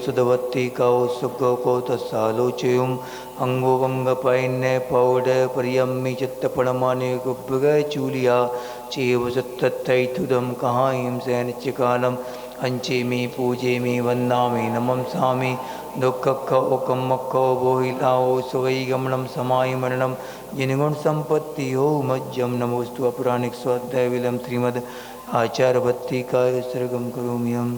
सुधवत्ती कौ सुख को तत्सालोचयुम अंगोवंगपैन्य पौड परियम्मि चित्तपणमाने गुब्बग चूलिया चेव सत्तैथुदम कहाईं सैनिच्यकालम अंचे में पूजे में वंदामि नमम सामि दुख ओकम मक्खो बोहिलाओ सुवै गमनम समाय मरणम जिनगुण संपत्ति हो मज्जम नमोस्तु अपराणिक स्वाध्याय विलम श्रीमद आचार्य भट्टी का सर्गम करोमि हम।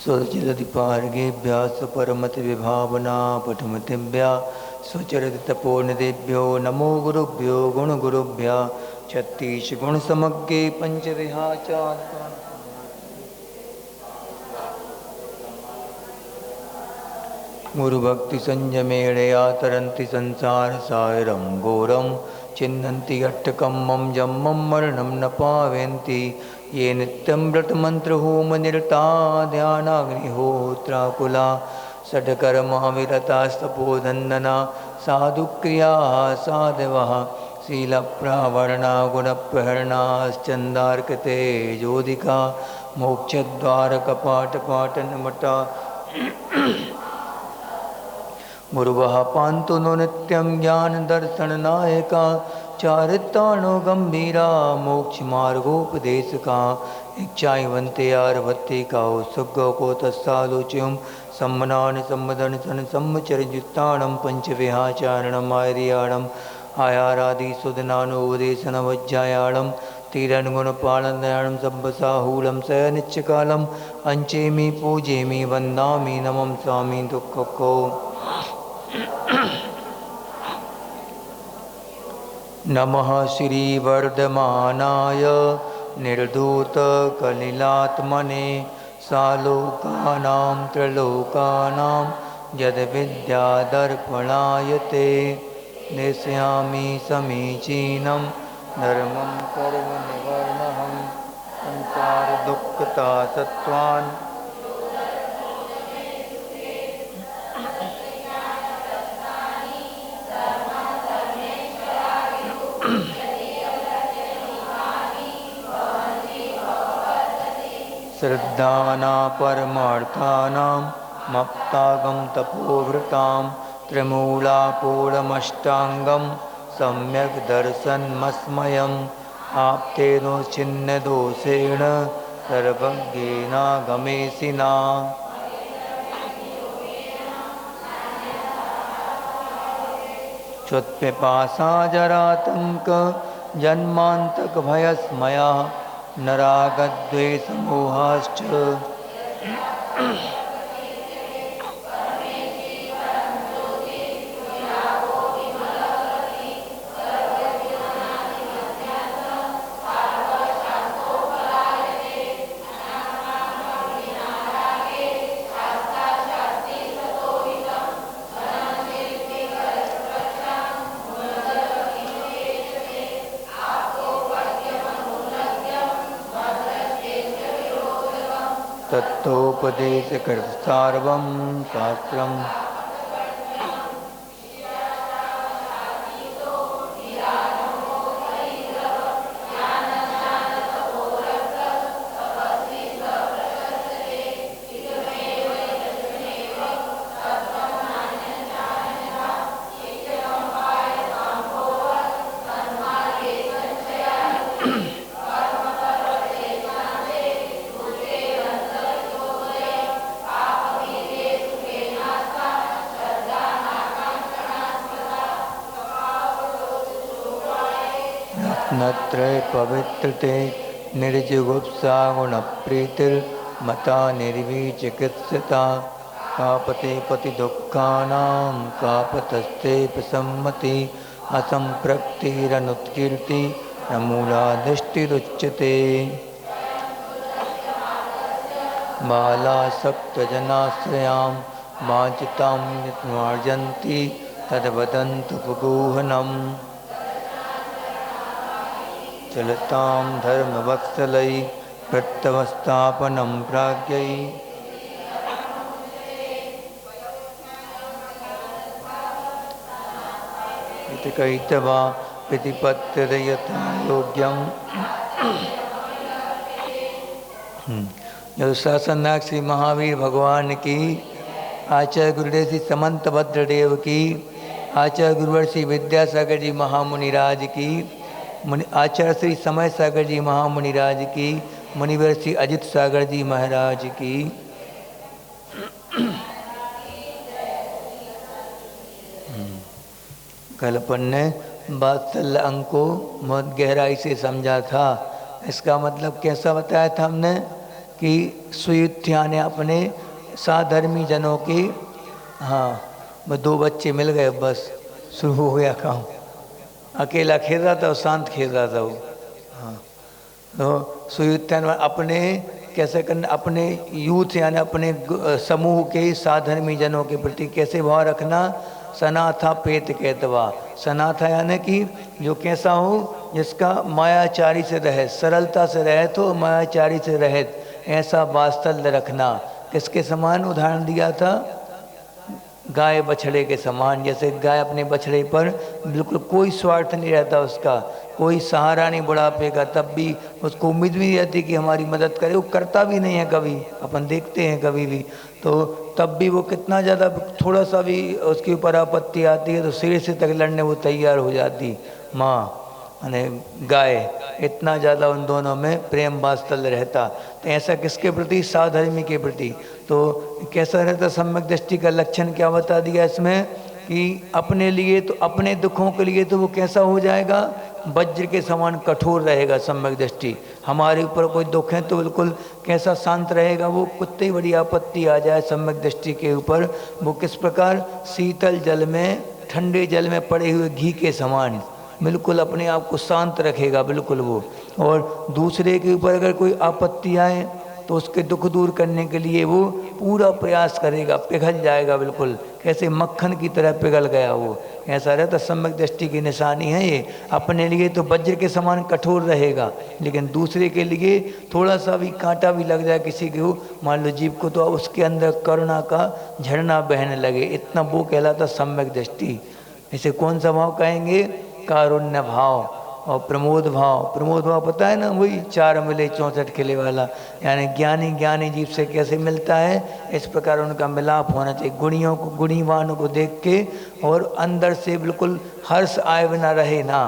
स्वचरदिपार्गेभ्यः स्वपरमति विभावना पठमतिभ्यः स्वचरितपोनिदेभ्यो नमो गुरुभ्यो गुणगुरुभ्यः छत्तीस गुण समग्रे पंचदेहाचार गुरुभक्ति संयमेणया तरन्ति संसार सागरं घोरं चिन्हन्ति अट्टकम्मं जम्मं मरणं न पावयन्ति ये नित्यं व्रतमन्त्रहोम निरता ध्यानाग्निहोत्राकुला षड्कर्मा विरतास्तपोधन्दना साधुक्रियाः साधवः शीलप्रावरणा गुणप्रहरणाश्चन्दार्कते जोदिका मोक्षद्वारकपाटपाटनमटा गुरुवः पान्तु नो नित्यं ज्ञानदर्शननायका चारित्राणो गंभीरा मोक्षमार्गोपदेशका इच्छावन्ते आरभत्ते काओ सुगौ को तस्सालोच्यं सम्मनानि सम्मदन सन सम्मचरयुक्ताणं पंचविहाचारणम् आर्याणम् आयारादि सुदनानोपदेशनवज्जायाणं तीरन्गुणपालनयाणं सब्बसाहूलं स नित्यकालम् अंचेमि पूजेमि वन्दामि नमं स्वामी दुःखको नमः श्रीवर्धमानाय निर्धूतकलिलात्मने सालोकानां त्रिलोकानां यद्विद्यादर्पणाय ते नेष्यामि समीचीनं धर्मं कर्मनिवर्णहं संसारदुःखतासत्त्वान् श्रद्धाना परमार्थानां मप्तागं तपोभृतां त्रिमूलापूर्णमष्टाङ्गं सम्यक् दर्शनमस्मयम् आप्तेनो छिन्नदोषेण सर्वज्ञेनागमेशिना क्षुत्पिपासा जरातङ्क जन्मान्तकभयस्मया नरागद्वेषमोहाश्च तत्तोपदेशकृतसार्वं शास्त्रम् रत्नत्रय पवित्रते निर्जुगुप्सा गुणप्रीतिर्मता निर्विचिकित्सिता कापते पतिदुःखानां कापतस्ते प्रसम्मति असंप्रक्तिरनुत्कीर्ति न मूलाधिष्ठिरुच्यते बाला सप्तजनाश्रयां वाञ्छितां यत्मार्जन्ति तद्वदन्तु गुहनम् चलतां धर्मवत्सलै प्रत्यवस्थापनं प्राज्ञै इति कैतवा प्रतिपत्तिर्यथा योग्यम्। जो शासनायक श्री महावीर भगवान की, आचार्य गुरुदेव श्री समंत भद्रदेव की, आचार्य गुरुवर श्री विद्यासागर जी महामुनिराज की, आचार्य श्री समय सागर जी महामुनिराज की, मुनिवर श्री अजित सागर जी महाराज की। कल अपन ने वात्सल्य अंग को बहुत गहराई से समझा था। इसका मतलब कैसा बताया था हमने कि सुयुत्या ने अपने साधर्मी जनों की, हाँ बस 2 बच्चे मिल गए, बस शुरू हो गया काम। अकेला खेल रहा था और शांत खेल रहा था वो। हाँ तो सुयुत्या ने अपने कैसे करना, अपने यूथ यानी अपने समूह के साधर्मी जनों के प्रति कैसे भाव रखना। सनाथा पेत कहतवा, सनाथा यानी कि जो कैसा हो, जिसका मायाचारी से रहे, सरलता से रहे तो मायाचारी से रहे, ऐसा वात्सल्य रखना। किसके समान उदाहरण दिया था? गाय बछड़े के समान। जैसे गाय अपने बछड़े पर बिल्कुल कोई स्वार्थ नहीं रहता उसका, कोई सहारा नहीं बुढ़ापे का, तब भी उसको उम्मीद भी नहीं रहती कि हमारी मदद करे। वो करता भी नहीं है कभी, अपन देखते हैं कभी भी, तो तब भी वो कितना ज़्यादा, थोड़ा सा भी उसके ऊपर आपत्ति आती है तो सिरे से तक लड़ने वो तैयार हो जाती माँ यानी गाय। इतना ज़्यादा उन दोनों में प्रेम वात्सल्य रहता। तो ऐसा किसके प्रति? साधर्मी के प्रति। तो कैसा रहता सम्यक दृष्टि का लक्षण? क्या बता दिया इसमें कि अपने लिए तो, अपने दुखों के लिए तो वो कैसा हो जाएगा? वज्र के समान कठोर रहेगा सम्यक दृष्टि। हमारे ऊपर कोई दुख है तो बिल्कुल कैसा शांत रहेगा वो। कुत्ते बड़ी आपत्ति आ जाए सम्यक दृष्टि के ऊपर, वो किस प्रकार? शीतल जल में, ठंडे जल में पड़े हुए घी के समान, बिल्कुल अपने आप को शांत रखेगा बिल्कुल वो। और दूसरे के ऊपर अगर कोई आपत्ति आए तो उसके दुख दूर करने के लिए वो पूरा प्रयास करेगा, पिघल जाएगा बिल्कुल, कैसे मक्खन की तरह पिघल गया वो। ऐसा रहता सम्यक दृष्टि की निशानी है ये। अपने लिए तो वज्र के समान कठोर रहेगा, लेकिन दूसरे के लिए थोड़ा सा भी कांटा भी लग जाए किसी के हो, मान लो जीव को, तो उसके अंदर करुणा का झरना बहने लगे, इतना वो कहलाता सम्यक दृष्टि। इसे कौन सा भाव कहेंगे? कारुण्य भाव और प्रमोद भाव। प्रमोद भाव पता है ना, वही 4 मिले 64 खिले वाला, यानी ज्ञानी ज्ञानी जीव से कैसे मिलता है, इस प्रकार उनका मिलाप होना चाहिए। गुणियों को, गुणीवानों को देख के और अंदर से बिल्कुल हर्ष आए बिना रहे ना,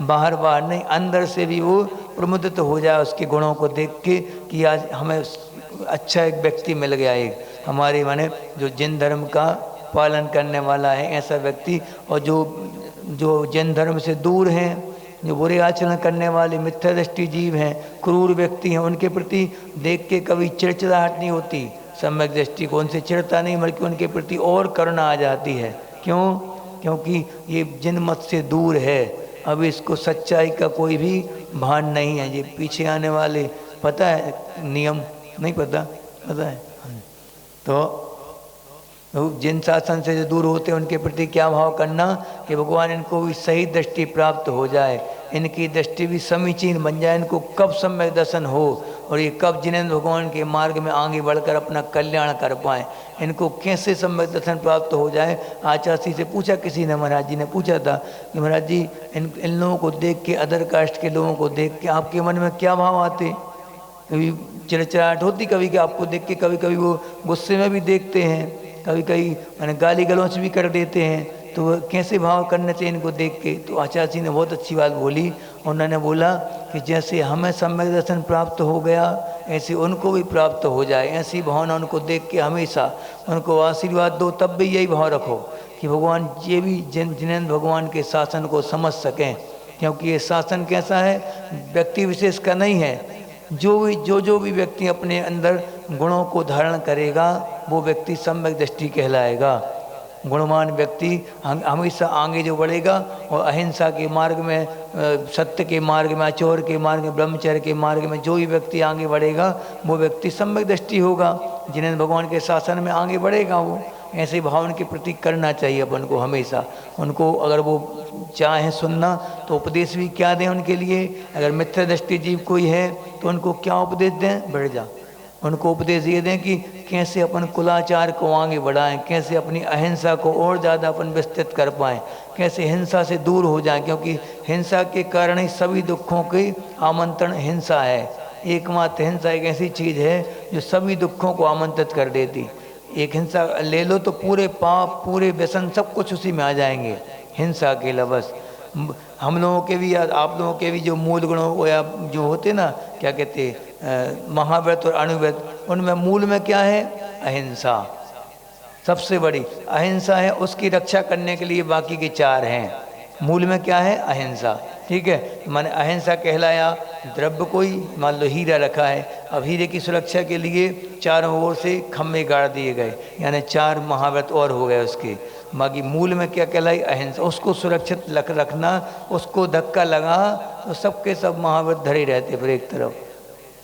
बाहर बाहर नहीं, अंदर से भी वो प्रमुदित हो जाए उसके गुणों को देख के कि आज हमें अच्छा एक व्यक्ति मिल गया, एक हमारे माने जो जिन धर्म का पालन करने वाला है ऐसा व्यक्ति। और जो जिन धर्म से दूर हैं, जो बुरे आचरण करने वाले मिथ्या दृष्टि जीव हैं, क्रूर व्यक्ति हैं, उनके प्रति देख के कभी चिड़चिड़ाहट नहीं होती। सम्यक दृष्टि को उनसे चिढ़ता नहीं, बल्कि उनके प्रति और करुणा आ जाती है। क्यों? क्योंकि ये जिन मत से दूर है, अब इसको सच्चाई का कोई भी भान नहीं है। ये पीछे आने वाले, पता है नियम? नहीं पता? पता है। तो जिन शासन से जो दूर होते हैं उनके प्रति क्या भाव करना कि भगवान इनको भी सही दृष्टि प्राप्त हो जाए, इनकी दृष्टि भी समीचीन बन जाए, इनको कब सम्यक दर्शन हो और ये कब जिनेंद्र भगवान के मार्ग में आगे बढ़कर अपना कल्याण कर पाएँ, इनको कैसे सम्यक दर्शन प्राप्त हो जाए। आचार्य से पूछा किसी ने, महाराज जी ने पूछा था कि महाराज जी इन लोगों को देख के, अदर कास्ट के लोगों को देख के आपके मन में क्या भाव आते? कभी चिड़चिड़ाहट होती कभी कि आपको देख के, कभी कभी वो गुस्से में भी देखते हैं, कभी कभी मैंने गाली गलौच भी कर देते हैं, तो कैसे भाव करना चाहिए इनको देख के? तो आचार्य जी ने बहुत अच्छी बात बोली। उन्होंने बोला कि जैसे हमें सम्यक दर्शन प्राप्त हो गया ऐसे उनको भी प्राप्त हो जाए, ऐसी भावना उनको देख के हमेशा उनको आशीर्वाद दो। तब भी यही भाव रखो कि भगवान ये भी जिनेंद्र भगवान के शासन को समझ सकें, क्योंकि ये शासन कैसा है, व्यक्ति विशेष का नहीं है। जो भी व्यक्ति अपने अंदर गुणों को धारण करेगा वो व्यक्ति सम्यक दृष्टि कहलाएगा। गुणवान व्यक्ति हमेशा आगे जो बढ़ेगा और अहिंसा के मार्ग में, सत्य के मार्ग में, अचोर के मार्ग में, ब्रह्मचर्य के मार्ग में जो भी व्यक्ति आगे बढ़ेगा वो व्यक्ति सम्यक दृष्टि होगा, जिन्हें भगवान के शासन में आगे बढ़ेगा वो। ऐसे भाव उनके प्रति करना चाहिए अपन को हमेशा। उनको अगर वो चाहें सुनना तो उपदेश भी क्या दें उनके लिए। अगर मिथ्या दृष्टि जीव कोई है तो उनको क्या उपदेश दें, बढ़ जा। उनको उपदेश ये दें कि कैसे अपन कुलाचार को आगे बढ़ाएं, कैसे अपनी अहिंसा को और ज़्यादा अपन विस्तृत कर पाएँ, कैसे हिंसा से दूर हो जाएं, क्योंकि हिंसा के कारण ही सभी दुखों की आमंत्रण हिंसा है। एकमात्र हिंसा एक ऐसी चीज़ है जो सभी दुखों को आमंत्रित कर देती। एक हिंसा ले लो तो पूरे पाप, पूरे व्यसन सब कुछ उसी में आ जाएंगे, हिंसा के लबस। हम लोगों के भी या आप लोगों के भी जो मूल गुण या जो होते ना, क्या कहते महाव्रत और अणुव्रत, उनमें मूल में क्या है, अहिंसा। सबसे बड़ी अहिंसा है, उसकी रक्षा करने के लिए बाकी के चार हैं। मूल में क्या है, अहिंसा। ठीक है, माने अहिंसा कहलाया। द्रव्य कोई मान लो हीरा रखा है, अब हीरे की सुरक्षा के लिए चारों ओर से खम्भे गाड़ दिए गए, यानी 4 महाव्रत और हो गए उसके। बाकी मूल में क्या कहलाई, अहिंसा। उसको सुरक्षित रखना, उसको धक्का लगा तो सबके सब महाव्रत धरे रहते, फिर एक तरफ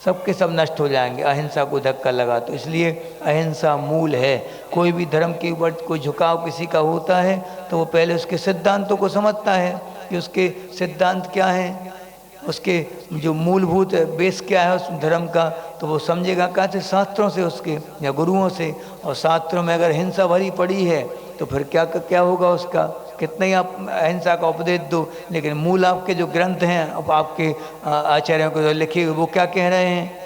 सबके सब नष्ट हो जाएंगे, अहिंसा को धक्का लगा तो। इसलिए अहिंसा मूल है। कोई भी धर्म के ऊपर कोई झुकाव किसी का होता है तो वो पहले उसके सिद्धांतों को समझता है कि उसके सिद्धांत क्या हैं, उसके जो मूलभूत बेस क्या है उस धर्म का, तो वो समझेगा कहाँ से, शास्त्रों से उसके या गुरुओं से। और शास्त्रों में अगर हिंसा भरी पड़ी है तो फिर क्या होगा उसका, कितना ही आप अहिंसा का उपदेश दो, लेकिन मूल आपके जो ग्रंथ हैं, अब आपके आचार्यों को जो लिखे हुए वो क्या कह रहे हैं,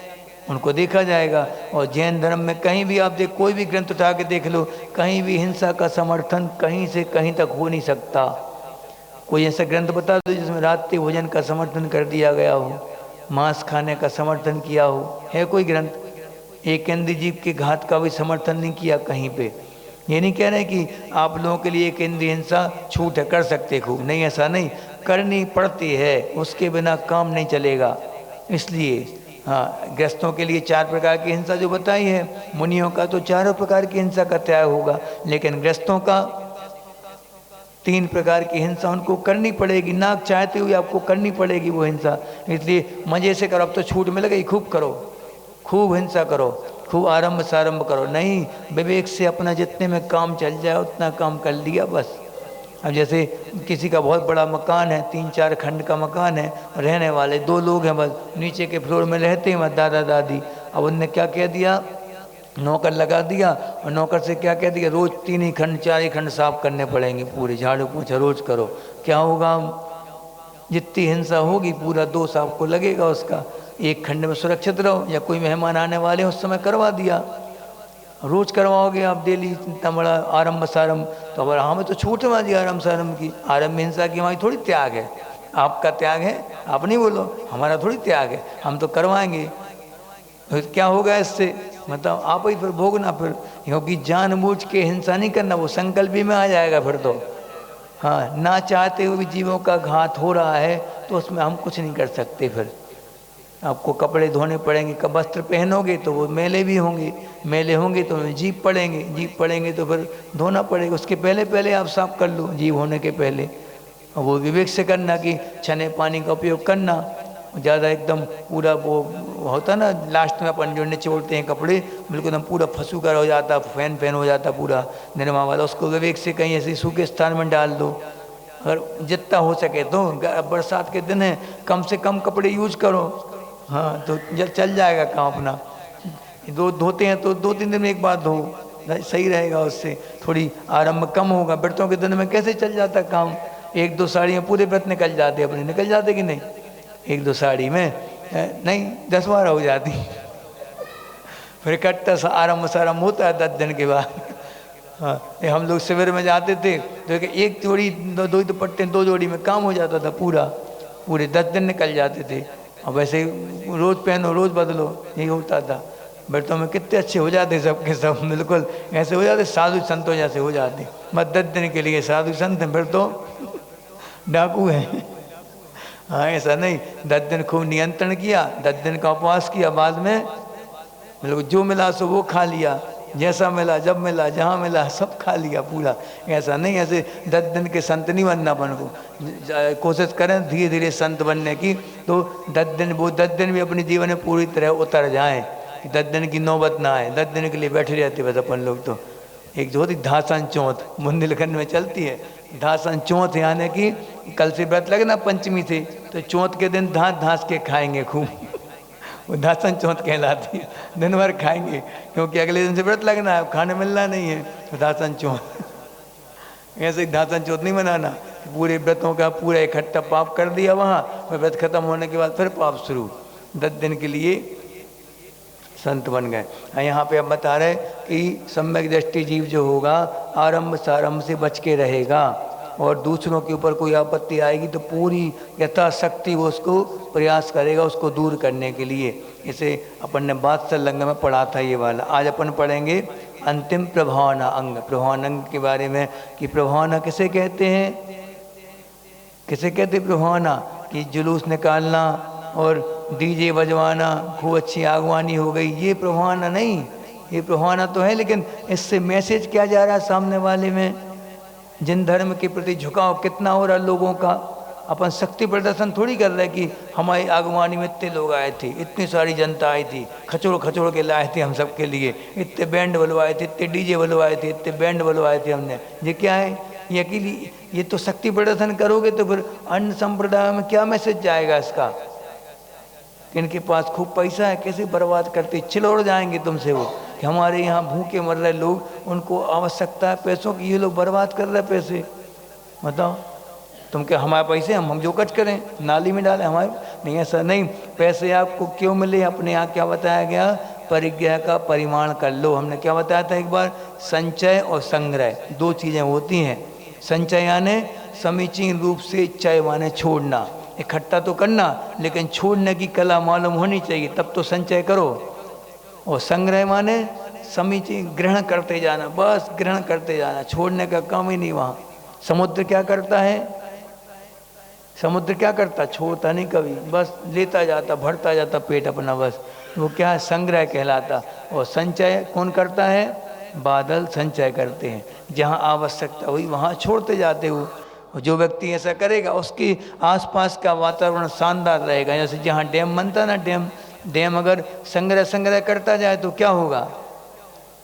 उनको देखा जाएगा। और जैन धर्म में कहीं भी आप कोई भी ग्रंथ उठा के देख लो, कहीं भी हिंसा का समर्थन कहीं से कहीं तक हो नहीं सकता। कोई ऐसा ग्रंथ बता दो जिसमें रात्रि भोजन का समर्थन कर दिया गया हो, मांस खाने का समर्थन किया हो, है कोई ग्रंथ? एक केंद्रीय जीव के घात का भी समर्थन नहीं किया कहीं पे। ये नहीं कह रहे कि आप लोगों के लिए केंद्रीय हिंसा छूट है, कर सकते खूब, नहीं, ऐसा नहीं, करनी पड़ती है, उसके बिना काम नहीं चलेगा। इसलिए हाँ, ग्रस्तों के लिए 4 प्रकार की हिंसा जो बताई है, मुनियों का तो 4 प्रकार की हिंसा का त्याग होगा, लेकिन ग्रस्तों का 3 प्रकार की हिंसा उनको करनी पड़ेगी, ना चाहते हुए आपको करनी पड़ेगी वो हिंसा। इसलिए मज़े से करो, अब तो छूट मिल गई, खूब करो, खूब हिंसा करो, खूब आरंभ सारंभ करो। नहीं, विवेक से अपना जितने में काम चल जाए उतना काम कर लिया बस। अब जैसे किसी का बहुत बड़ा मकान है, 3-4 खंड का मकान है, रहने वाले 2 लोग हैं बस, नीचे के फ्लोर में रहते हैं दादा दादी। अब उनने क्या कह दिया, नौकर लगा दिया, और नौकर से क्या कह दिया, रोज़ 3 ही खंड 4 ही खंड साफ करने पड़ेंगे, पूरे झाड़ू पोछा रोज़ करो। क्या होगा, जितनी हिंसा होगी पूरा दोष आपको लगेगा उसका। एक खंड में सुरक्षित रहो, या कोई मेहमान आने वाले उस समय करवा दिया, रोज़ करवाओगे आप डेली इतना बड़ा आरंभ सारंभ, तो अब हमें तो छूट है जी आरंभ सारंभ की। आरंभ हिंसा की हमारी थोड़ी त्याग है, आपका त्याग है, आप नहीं बोलो, हमारा थोड़ी त्याग है, हम तो करवाएंगे। तो क्या होगा इससे, मतलब आप ही फिर भोगना फिर, क्योंकि जानबूझ के हिंसा नहीं करना, वो संकल्प भी में आ जाएगा फिर तो। हाँ, ना चाहते हुए भी जीवों का घात हो रहा है तो उसमें हम कुछ नहीं कर सकते। फिर आपको कपड़े धोने पड़ेंगे, कब वस्त्र पहनोगे तो वो मैले भी होंगे, मैले होंगे तो जीभ पड़ेंगे, जीभ पड़ेंगे तो फिर धोना पड़ेगा। उसके पहले पहले आप साफ कर लो, जीभ होने के पहले। और वो विवेक से करना कि छने पानी का उपयोग करना, ज़्यादा एकदम पूरा वो होता ना, लास्ट में अपन जो निचोड़ते हैं कपड़े, बिल्कुल एकदम पूरा फंसू कर हो जाता, फैन हो जाता पूरा निरमा वाला, उसको विवेक से कहीं ऐसे सूखे स्थान में डाल दो। अगर जितना हो सके तो, बरसात के दिन है, कम से कम कपड़े यूज करो, हाँ, तो चल जाएगा काम अपना। धोते हैं तो 2-3 दिन में एक बार धो, सही रहेगा, उससे थोड़ी आरंभ कम होगा। व्रतों के दिन में कैसे चल जाता काम, 1-2 साड़ियाँ पूरे व्रत निकल जाते, अपने निकल जाते कि नहीं, 1-2 साड़ी में नहीं 10-12 हो जाती। फिर इकट्ठा सा आरंभ सारंभ होता है 10 दिन के बाद। हाँ, हम लोग शिविर में जाते थे तो एक जोड़ी 2 दुपट्टे 2 जोड़ी में काम हो जाता था, पूरे 10 दिन निकल जाते थे। अब वैसे रोज़ पहनो रोज़ बदलो, यही होता था। व्रतों में कितने अच्छे हो जाते सबके सब, बिल्कुल ऐसे हो जाते साधु संतों जैसे हो जाते। मत 10 दिन के लिए साधु संत हैं, फिर तो डाकू हैं। हाँ, ऐसा नहीं, 10 दिन खूब नियंत्रण किया, 10 दिन का उपवास किया, बाद में बिल्कुल जो मिला सो वो खा लिया, जैसा मिला जब मिला जहाँ मिला सब खा लिया पूरा। ऐसा नहीं, ऐसे 10 दिन के संत नहीं बनना अपन को। कोशिश करें धीरे धीरे संत बनने की, तो 10 दिन वो 10 दिन भी अपने जीवन में पूरी तरह उतर जाएं, 10 दिन की नौबत ना आए। 10 दिन के लिए बैठे रहते बस अपन लोग, तो एक जो होती धासन चौथ बुंदेलखंड में चलती है, धासन चौथ यानी कि कल से व्रत लगना पंचमी से, तो चौथ के दिन धास धास के खाएंगे खूब वो धासन चौथ कहलाती है, दिन भर खाएंगे क्योंकि अगले दिन से व्रत लगना है, खाने मिलना नहीं है, तो धासन चौथ। ऐसे ही धासन चौथ नहीं मनाना, पूरे व्रतों का पूरा इकट्ठा पाप कर दिया वहाँ, व्रत खत्म होने के बाद फिर पाप शुरू, 10 दिन के लिए संत बन गए। यहाँ पे अब बता रहे कि सम्यक दृष्टि जीव जो होगा आरंभ सारंभ से बच के रहेगा, और दूसरों के ऊपर कोई आपत्ति आएगी तो पूरी यथाशक्ति वो उसको प्रयास करेगा उसको दूर करने के लिए। इसे अपन ने वात्सल अंग में पढ़ा था ये वाला। आज अपन पढ़ेंगे अंतिम प्रभावना अंग, प्रभावना अंग के बारे में कि प्रभावना किसे कहते हैं, किसे कहते हैं प्रभावना, कि जुलूस निकालना और डीजे बजवाना, खूब अच्छी आगवानी हो गई, ये प्रभावना नहीं। ये प्रभावना तो है, लेकिन इससे मैसेज क्या जा रहा है सामने वाले में, जिन धर्म के प्रति झुकाव कितना हो रहा लोगों का। अपन शक्ति प्रदर्शन थोड़ी कर रहे कि हमारी आगवानी में इतने लोग आए थे, इतनी सारी जनता आई थी, खचोड़ खचोड़ के लाए थे हम सब के लिए, इतने बैंड बलवाए थे, इतने डीजे बलवाए थे, इतने बैंड बलवाए थे हमने। ये क्या है, ये अकेली, ये तो शक्ति प्रदर्शन करोगे तो फिर अन्य संप्रदाय में क्या मैसेज जाएगा इसका। इनके पास खूब पैसा है, कैसे बर्बाद करते, चिल्लाड़ जाएंगे तुमसे वो कि हमारे यहाँ भूखे मर रहे लोग, उनको आवश्यकता है पैसों की, ये लोग बर्बाद कर रहे पैसे। बताओ तुम क्या हमारे पैसे हम जो कच करें नाली में डालें हमारे, नहीं ऐसा नहीं। पैसे आपको क्यों मिले, अपने यहाँ क्या बताया गया, परिग्रह का परिमाण कर लो। हमने क्या बताया था एक बार, संचय और संग्रह दो चीज़ें होती हैं। संचय यानी समीचीन रूप से, चय माने छोड़ना, इकट्ठा तो करना लेकिन छोड़ने की कला मालूम होनी चाहिए, तब तो संचय करो। और संग्रह माने समीचीन ग्रहण करते जाना, बस ग्रहण करते जाना, छोड़ने का काम ही नहीं वहाँ। समुद्र क्या करता है, समुद्र क्या करता, छोड़ता नहीं कभी, बस लेता जाता, भरता जाता पेट अपना, बस वो क्या है, संग्रह कहलाता। और संचय कौन करता है, बादल संचय करते हैं, जहाँ आवश्यकता हुई वहाँ छोड़ते जाते हो। जो व्यक्ति ऐसा करेगा उसके आसपास का वातावरण शानदार रहेगा। जैसे जहाँ डैम बनता ना, डैम अगर संग्रह करता जाए तो क्या होगा,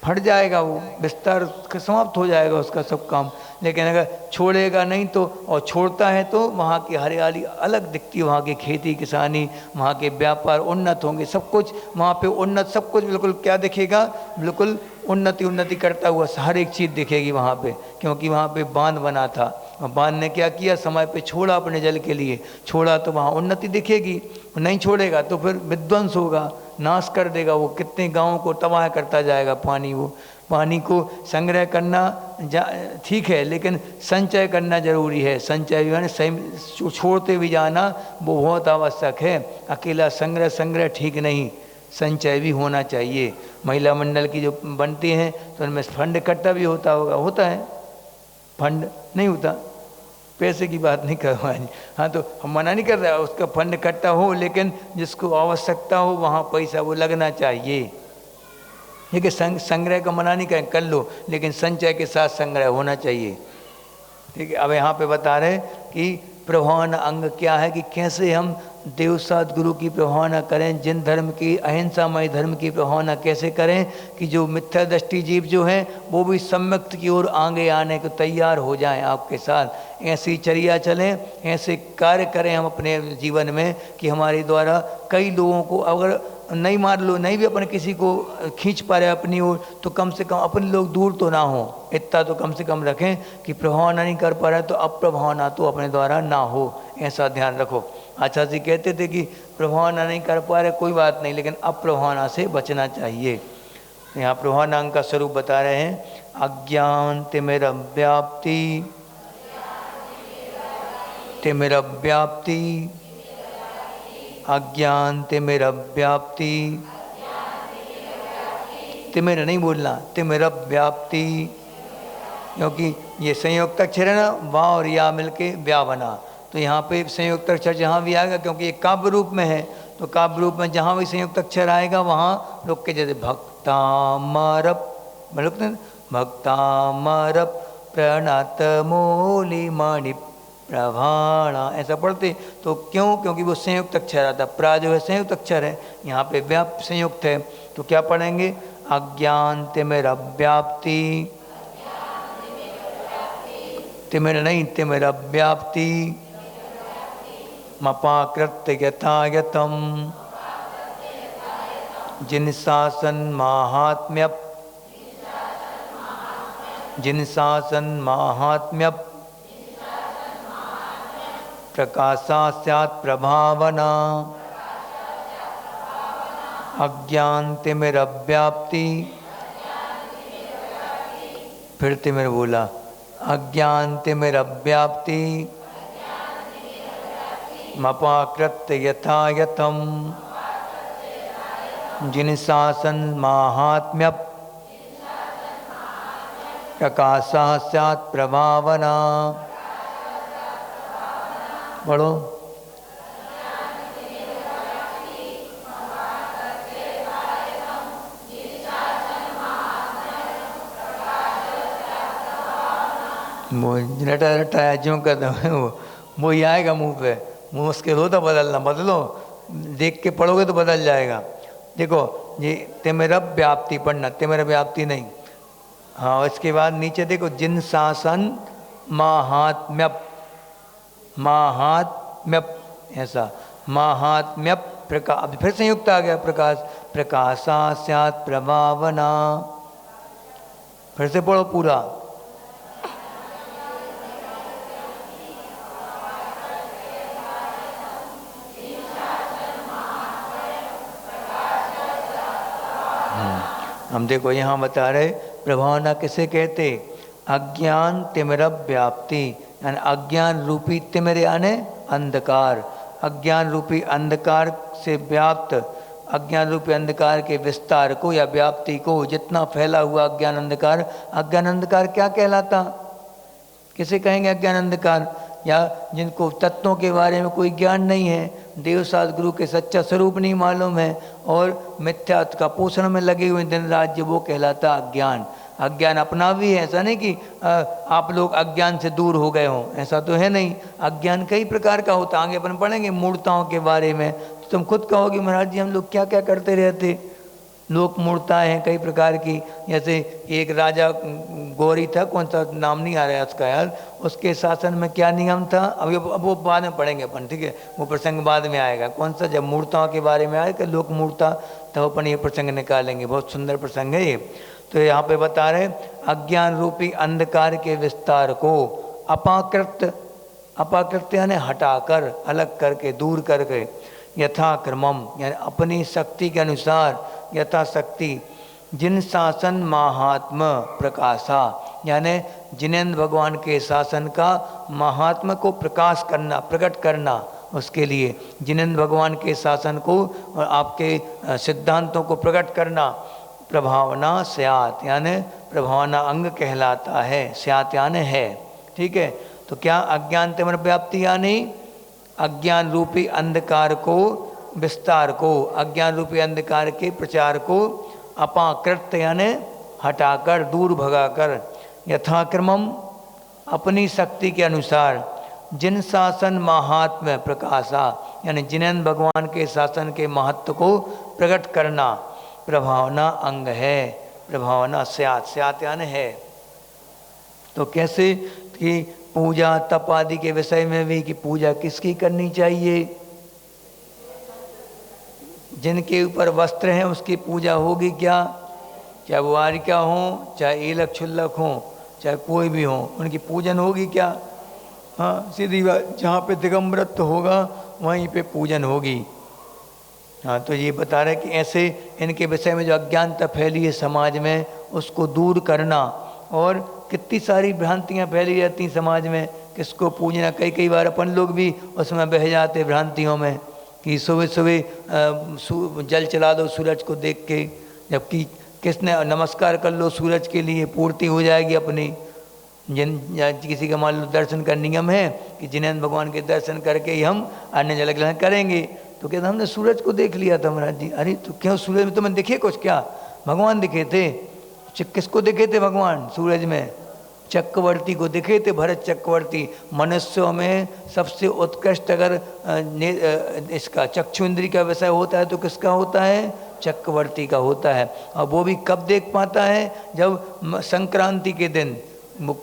फट जाएगा, वो विस्तार समाप्त हो जाएगा उसका सब काम। लेकिन अगर छोड़ेगा नहीं तो, और छोड़ता है तो वहाँ की हरियाली अलग दिखती है, वहाँ की खेती किसानी, वहाँ के व्यापार उन्नत होंगे, सब कुछ वहाँ पे उन्नत, सब कुछ बिल्कुल क्या दिखेगा, बिल्कुल उन्नति करता हुआ हर एक चीज़ दिखेगी वहाँ पे, क्योंकि वहाँ पे बांध बना था। बांध ने क्या किया, समय पे छोड़ा, अपने जल के लिए छोड़ा, तो वहाँ उन्नति दिखेगी। नहीं छोड़ेगा तो फिर विध्वंस होगा, नाश कर देगा, वो कितने गाँवों को तबाह करता जाएगा पानी। वो पानी को संग्रह करना ठीक है, लेकिन संचय करना जरूरी है। संचय जो है ना, छोड़ते भी जाना वो बहुत आवश्यक है। अकेला संग्रह ठीक नहीं, संचय भी होना चाहिए। महिला मंडल की जो बनती हैं तो उनमें फंड इकट्ठा भी होता होगा, होता है, फंड नहीं होता, पैसे की बात नहीं कर रहा है। हाँ तो हम मना नहीं कर रहे, उसका फंड इकट्ठा हो, लेकिन जिसको आवश्यकता हो वहाँ पैसा वो लगना चाहिए। ठीक है, संग्रह का मना नहीं करें, कर लो, लेकिन संचय के साथ संग्रह होना चाहिए। ठीक है, अब यहाँ पे बता रहे कि प्रभावना अंग क्या है, कि कैसे हम देवसात गुरु की प्रभावना करें, जिन धर्म की, अहिंसामय धर्म की प्रभावना कैसे करें कि जो मिथ्या दृष्टि जीव जो हैं वो भी सम्यक की ओर आगे आने को तैयार हो जाएं आपके साथ। ऐसी चर्या चलें, ऐसे कार्य करें हम अपने जीवन में कि हमारे द्वारा कई लोगों को, अगर नहीं मार लो, नहीं भी अपन किसी को खींच पा रहे अपनी ओर, तो कम से कम अपने लोग दूर तो ना हो, इतना तो कम से कम रखें कि प्रभावना नहीं कर पा रहे तो अप्रभावना तो अपने द्वारा ना हो, ऐसा ध्यान रखो। अच्छा जी कहते थे कि प्रभावना नहीं कर पा रहे कोई बात नहीं, लेकिन अप्रभावना से बचना चाहिए। यहाँ प्रभावना अंग का स्वरूप बता रहे हैं, अज्ञान तिमिरव्याप्ति, तिमिरव्याप्ति, अज्ञान तिमिरव्याप्ति, तिमिर नहीं बोलना, तिमिरव्याप्ति, क्योंकि ये संयुक्त अक्षर है ना, वा और या मिलके व्या बना, तो यहाँ पे संयुक्त अक्षर जहाँ भी आएगा, क्योंकि ये काव्य रूप में है, तो काव्य रूप में जहाँ भी संयुक्त अक्षर आएगा वहाँ रुक के, जैसे भक्तामरप, भक्तामरप प्रणत मूली मणि प्रभाणा, ऐसा पढ़ते। तो क्यों, क्योंकि वो संयुक्त अक्षर आता, प्रा जो है संयुक्त अक्षर है, यहाँ पे व्याप संयुक्त है, तो क्या पढ़ेंगे, अज्ञान तिमिरव्याप्ति, तिमिर नहीं तिमिर व्याप्ति मपाकृत्य यथायतम जिन शासन महात्म्य प्रकाशा स्यात् प्रभावना अज्ञान तिमिर व्याप्ति। फिर तिमिर बोला अज्ञान तिमिर व्याप्ति मपाकृत्य यथायतम जिन शासन माहात्म्य प्रकाशा स्यात् प्रभावना। पढ़ो रटा रटाया जो कहते हैं वो ही आएगा मुंह पे, मुंह मुश्किल हो तो बदलना, बदलो, देख के पढ़ोगे तो बदल जाएगा। देखो ये तिमिर व्याप्ति पढ़ना, तिमिर व्याप्ति नहीं। हाँ इसके बाद नीचे देखो जिन शासन माहात्म्य, माहात्म्य ऐसा माहात्म्य प्रकाश। अब फिर संयुक्त आ गया प्रकाश, प्रकाशा स्यात् प्रभावना। फिर से पढ़ो पूरा। हम देखो यहाँ बता रहे प्रभावना किसे कहते, अज्ञान तिमिर व्याप्ति, यानी अज्ञान रूपी तिमिर यानी अंधकार, अज्ञान रूपी अंधकार से व्याप्त, अज्ञान रूपी अंधकार के विस्तार को या व्याप्ति को, जितना फैला हुआ अज्ञान अंधकार। अज्ञान अंधकार क्या कहलाता, किसे कहेंगे अज्ञान अंधकार? या जिनको तत्वों के बारे में कोई ज्ञान नहीं है, देवशास्त्र गुरु के सच्चा स्वरूप नहीं मालूम है और मिथ्या का पोषण में लगे हुए दिन रात, जो वो कहलाता अज्ञान। अज्ञान अपना भी है, ऐसा नहीं कि आप लोग अज्ञान से दूर हो गए हों, ऐसा तो है नहीं। अज्ञान कई प्रकार का होता, आगे अपन पढ़ेंगे मूर्ताओं के बारे में, तो तुम खुद कहोगे महाराज जी हम लोग क्या क्या करते रहते। लोक मूर्ताएं हैं कई प्रकार की, जैसे एक राजा गौरी था, कौन सा नाम नहीं आ रहा है उसका यार, उसके शासन में क्या नियम था, अब वो बाद में पढ़ेंगे अपन, ठीक है, वो प्रसंग बाद में आएगा। कौन सा, जब मूर्ताओं के बारे में आएगा लोक मूर्ता, तब अपन ये प्रसंग निकालेंगे, बहुत सुंदर प्रसंग है ये। तो यहाँ पे बता रहे अज्ञान रूपी अंधकार के विस्तार को अपाकृत, अपाकृत यानी हटाकर, अलग करके, दूर करके, यथाक्रमम यानी अपनी शक्ति के अनुसार, यथाशक्ति, जिन शासन महात्म प्रकाशा यानी जिनेन्द्र भगवान के शासन का महात्म को प्रकाश करना, प्रकट करना, उसके लिए जिनेन्द्र भगवान के शासन को और आपके सिद्धांतों को प्रकट करना। प्रभावना स्यात् यानी प्रभावना अंग कहलाता है, स्यात् यानी है, ठीक है। तो क्या अज्ञान तिमिर व्याप्ति यानी अज्ञान रूपी अंधकार को, विस्तार को, अज्ञान रूपी अंधकार के प्रचार को अपाकृत यानी हटाकर, दूर भगाकर, यथाक्रमम अपनी शक्ति के अनुसार, जिन शासन महात्म्य प्रकाशा यानी जिनेन्द्र भगवान के शासन के महत्व को प्रकट करना, प्रभावना अंग है। प्रभावना स्यात्, स्यात् यानी है। तो कैसे कि पूजा तप आदि के विषय में भी कि पूजा किसकी करनी चाहिए, जिनके ऊपर वस्त्र हैं उसकी पूजा होगी क्या, चाहे वो आरिका हो, चाहे एलक छुल्लक हो, चाहे कोई भी हो, उनकी पूजन होगी क्या? हाँ सीधी बात, जहाँ पे दिगंबरत्व होगा वहीं पे पूजन होगी। हाँ तो ये बता रहे कि ऐसे इनके विषय में जो अज्ञानता फैली है समाज में, उसको दूर करना। और कितनी सारी भ्रांतियाँ फैली रहती समाज में, किसको पूजना, कई कई बार अपन लोग भी उसमें बह जाते भ्रांतियों में कि सुबह सुबह जल चला दो सूरज को देख के, जबकि किसने नमस्कार कर लो सूरज के लिए, पूर्ति हो जाएगी अपनी। जिन किसी का मान लो दर्शन का नियम है कि जिनेन्द्र भगवान के दर्शन करके ही हम अन्य जल ग्रहण करेंगे, तो कहते हमने सूरज को देख लिया था महाराज जी। अरे तो क्यों सूरज में तुम्हें दिखे कुछ, क्या भगवान दिखे थे? किसको दिखे थे भगवान सूरज में? चक्रवर्ती को दिखे थे, भरत चक्रवर्ती। मनुष्यों में सबसे उत्कृष्ट अगर इसका चक्षु इंद्री का विषय होता है तो किसका होता है? चक्रवर्ती का होता है। और वो भी कब देख पाता है? जब संक्रांति के दिन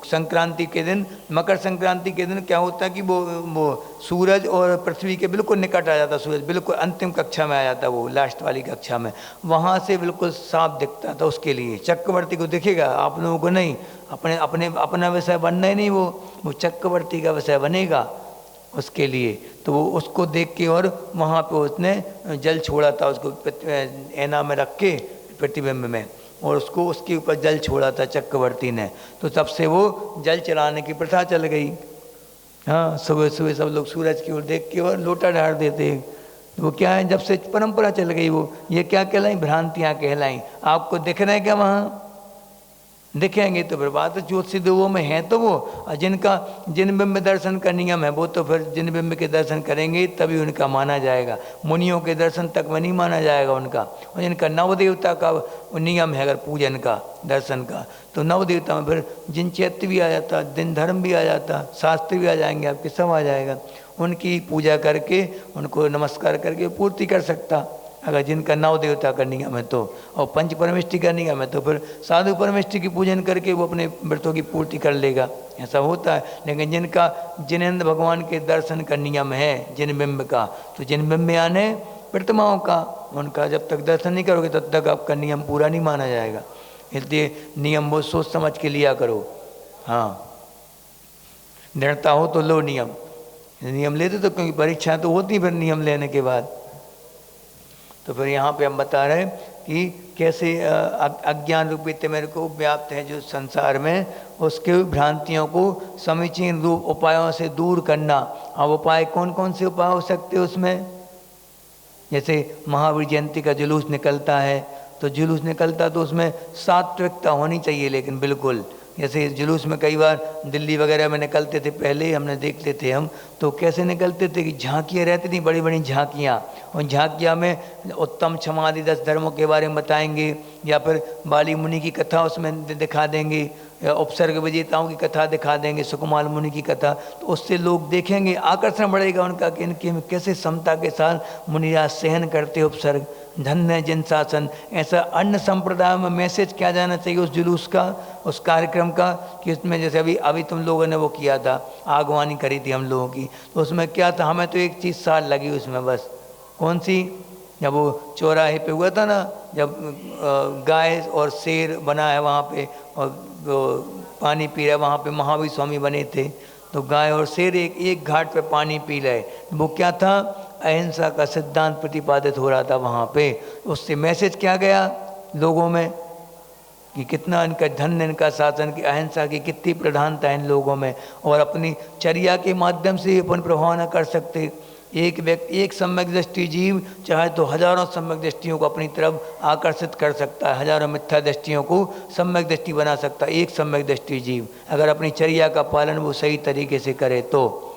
संक्रांति के दिन, मकर संक्रांति के दिन क्या होता है कि वो सूरज और पृथ्वी के बिल्कुल निकट आ जाता, सूरज बिल्कुल अंतिम कक्षा में आ जाता, वो लास्ट वाली कक्षा में, वहाँ से बिल्कुल साफ दिखता था। उसके लिए चक्रवर्ती को दिखेगा, आप लोगों को नहीं, अपने अपने अपना विषय बनना ही नहीं, वो चक्रवर्ती का विषय बनेगा उसके लिए। तो वो उसको देख के और वहाँ पे उसने जल छोड़ा था, उसको ऐना में रख के प्रतिबिंब में, और उसको उसके ऊपर जल छोड़ा था चक्रवर्ती ने। तो तब से वो जल चढ़ाने की प्रथा चल गई। हाँ, सुबह सुबह सब लोग सूरज की ओर देख के और लोटा ढार देते। वो क्या है, जब से परंपरा चल गई वो, ये क्या कहलाई, भ्रांतियाँ कहलाई। आपको दिख रहे हैं क्या वहाँ? दिखेंगे तो फिर बात ज्योतिषी देवों में है तो वो, जिनका जिन बिंब दर्शन का नियम है वो तो फिर जिन बिंब के दर्शन करेंगे तभी उनका माना जाएगा। मुनियों के दर्शन तक में नहीं माना जाएगा उनका। और जिनका नवदेवता का नियम है अगर पूजन का, दर्शन का, तो नवदेवता में फिर जिन चैत्य भी आ जाता, दिन धर्म भी आ जाता, शास्त्र भी आ जाएंगे आपके, सब आ जाएगा। उनकी पूजा करके, उनको नमस्कार करके पूर्ति कर सकता, अगर जिनका नव देवता का नियम है तो। और पंच परमेष्टि का नियम है तो फिर साधु परमेष्टि की पूजन करके वो अपने व्रतों की पूर्ति कर लेगा, ऐसा होता है। लेकिन जिनका जिनेंद्र भगवान के दर्शन का नियम है, जिन बिंब का, तो जिन बिंब यानी प्रतिमाओं का, उनका जब तक दर्शन नहीं करोगे तब तक आपका नियम पूरा नहीं माना जाएगा। इसलिए नियम वो सोच समझ के लिया करो। हाँ, दृढ़ता हो तो लो नियम, नियम लेते तो क्योंकि परीक्षा तो होती फिर नियम लेने के बाद। तो फिर यहाँ पे हम बता रहे हैं कि कैसे अज्ञान रूपी तिमिर को व्याप्त है जो संसार में, उसके भ्रांतियों को समीचीन रूप उपायों से दूर करना। अब उपाय कौन कौन से उपाय हो सकते हैं उसमें? जैसे महावीर जयंती का जुलूस निकलता है, तो जुलूस निकलता तो उसमें सात्विकता होनी चाहिए, लेकिन बिल्कुल जैसे जुलूस में कई बार दिल्ली वगैरह में निकलते थे, पहले ही हमने देखते थे हम, तो कैसे निकलते थे कि झांकियाँ रहती थी, बड़ी बड़ी झांकियाँ, और झांकियाँ में उत्तम क्षमादि 10 धर्मों के बारे में बताएंगे, या फिर बाली मुनि की कथा उसमें दिखा देंगे, या उपसर्ग विजेताओं की कथा दिखा देंगे, सुकुमार मुनि की कथा। तो उससे लोग देखेंगे, आकर्षण बढ़ेगा उनका कि इनके कैसे समता के साथ मुनिराज सहन करते उपसर्ग, धन्य जिन शासन। ऐसा अन्य संप्रदाय में मैसेज क्या जाना चाहिए उस जुलूस का, उस कार्यक्रम का, कि उसमें जैसे अभी तुम लोगों ने वो किया था, आगवानी करी थी हम लोगों की, तो उसमें क्या था, हमें तो एक चीज़ साल लगी उसमें बस। कौन सी? जब वो चौराहे पे हुआ था ना, जब गाय और शेर बना है वहाँ पे, और वो पानी पी रहा है वहाँ पे, महावीर स्वामी बने थे, तो गाय और शेर एक घाट पे पानी पी रहे। वो क्या था, अहिंसा का सिद्धांत प्रतिपादित हो रहा था वहाँ पे। उससे मैसेज क्या गया लोगों में कि कितना इनका धन्य इनका शासन, की अहिंसा की कितनी प्रधानता है इन लोगों में, और अपनी चर्या के माध्यम से अपन प्रभाव न कर सकते। एक व्यक्ति, एक सम्यक दृष्टि जीव चाहे तो हजारों सम्यक दृष्टियों को अपनी तरफ आकर्षित कर सकता है, हजारों मिथ्या दृष्टियों को सम्यक दृष्टि बना सकता है एक सम्यक दृष्टि जीव, अगर अपनी चर्या का पालन वो सही तरीके से करे तो।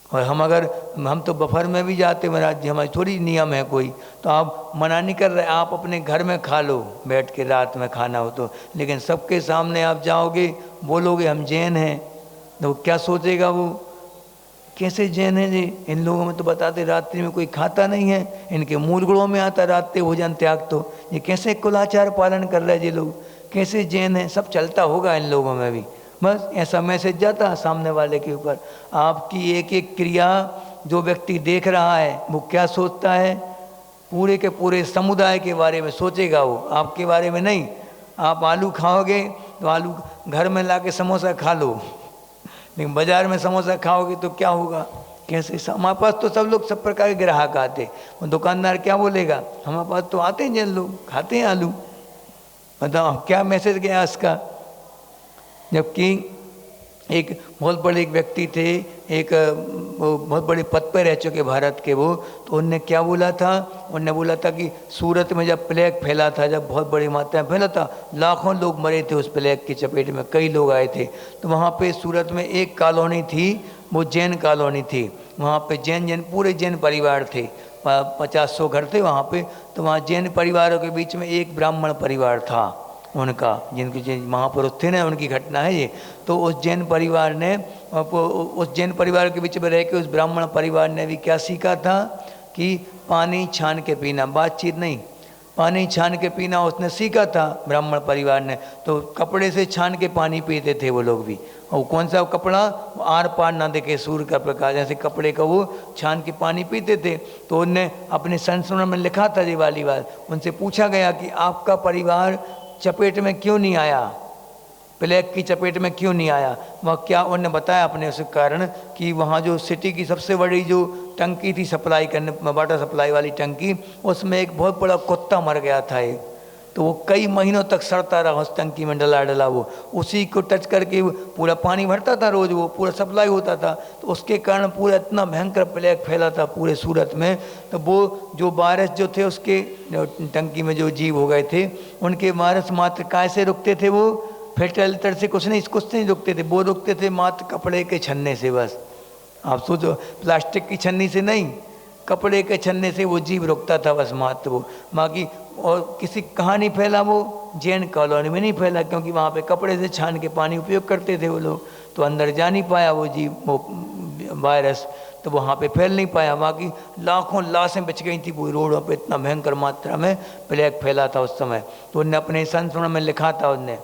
और हम तो बफर में भी जाते महाराज जी, हमारी थोड़ी नियम है कोई, तो आप मना नहीं कर रहे, आप अपने घर में खा लो बैठ के, रात में खाना हो तो, लेकिन सबके सामने आप जाओगे, बोलोगे हम जैन हैं, तो क्या सोचेगा वो, कैसे जैन है जी? इन लोगों में तो बताते रात्रि में कोई खाता नहीं है, इनके मूल गुणों में आता रात्रि भोजन त्याग, तो ये कैसे कुलाचार पालन कर रहे हैं जी लोग, कैसे जैन है? सब चलता होगा इन लोगों में भी, बस ऐसा मैसेज जाता है सामने वाले के ऊपर। आपकी एक एक क्रिया जो व्यक्ति देख रहा है वो क्या सोचता है, पूरे के पूरे समुदाय के बारे में सोचेगा वो, आपके बारे में नहीं। आप आलू खाओगे तो आलू घर में ला के समोसा खा लो, लेकिन बाजार में समोसा खाओगे तो क्या होगा, कैसे? हमारे पास तो सब लोग सब प्रकार के ग्राहक आते, वो दुकानदार क्या बोलेगा, हमारे पास तो आते हैं जैन लोग, खाते हैं आलू। बताओ क्या मैसेज गया इसका? जबकि एक बहुत बड़े एक व्यक्ति थे, एक बहुत बड़े पद पर रह चुके भारत के वो, तो उनने क्या बोला था, उनने बोला था कि सूरत में जब प्लेग फैला था, जब बहुत बड़ी मात्रा में फैला था, लाखों लोग मरे थे उस प्लेग की चपेट में, कई लोग आए थे। तो वहाँ पे सूरत में एक कॉलोनी थी, वो जैन कॉलोनी थी, वहाँ पे जैन पूरे जैन परिवार थे, 50-100 घर थे वहाँ पे। तो वहाँ जैन परिवारों के बीच में एक ब्राह्मण परिवार था उनका, जिनके जैन महापुरुष थे ना, उनकी घटना है ये। तो उस जैन परिवार ने, उस जैन परिवार के बीच में रह के उस ब्राह्मण परिवार ने भी क्या सीखा था कि पानी छान के पीना, बातचीत नहीं, पानी छान के पीना उसने सीखा था ब्राह्मण परिवार ने, तो कपड़े से छान के पानी पीते थे वो लोग भी। और कौन सा कपड़ा, आर पार ना देखे सूर्य का प्रकाश, जैसे कपड़े का वो छान के पानी पीते थे। तो उनने अपने संस्मरण में लिखा था ये वाली बात। उनसे पूछा गया कि आपका परिवार चपेट में क्यों नहीं आया, प्लेग की चपेट में क्यों नहीं आया। वह क्या उन्होंने बताया अपने उस कारण कि वहाँ जो सिटी की सबसे बड़ी जो टंकी थी सप्लाई करने, वाटर सप्लाई वाली टंकी, उसमें एक बहुत बड़ा कुत्ता मर गया था एक, तो वो कई महीनों तक सड़ता रहा उस टंकी में डला डला, वो उसी को टच करके पूरा पानी भरता था रोज़, वो पूरा सप्लाई होता था। तो उसके कारण पूरा इतना भयंकर प्लेग फैला था पूरे सूरत में। तो वो जो वायरस जो थे उसके टंकी में जो जीव हो गए थे, उनके वायरस मात्र कैसे रुकते थे, वो फर्टिलाइजर से कुछ नहीं रुकते थे, वो रुकते थे मात्र कपड़े के छन्ने से बस। आप सोचो, प्लास्टिक की छन्नी से नहीं, कपड़े के छन्ने से वो जीव रुकता था बस मात्र वो। बाकी और किसी कहाँ नहीं फैला, वो जैन कॉलोनी में नहीं फैला, क्योंकि वहाँ पे कपड़े से छान के पानी उपयोग करते थे वो लोग, तो अंदर जा नहीं पाया वो जीव, वो वायरस, तो वहाँ पे फैल नहीं पाया। बाकी लाखों लाशें बच गई थी पूरी रोडों पे, इतना भयंकर मात्रा में प्लेग फैला था उस समय। तो उनने अपने संस्मरण में लिखा था, उनने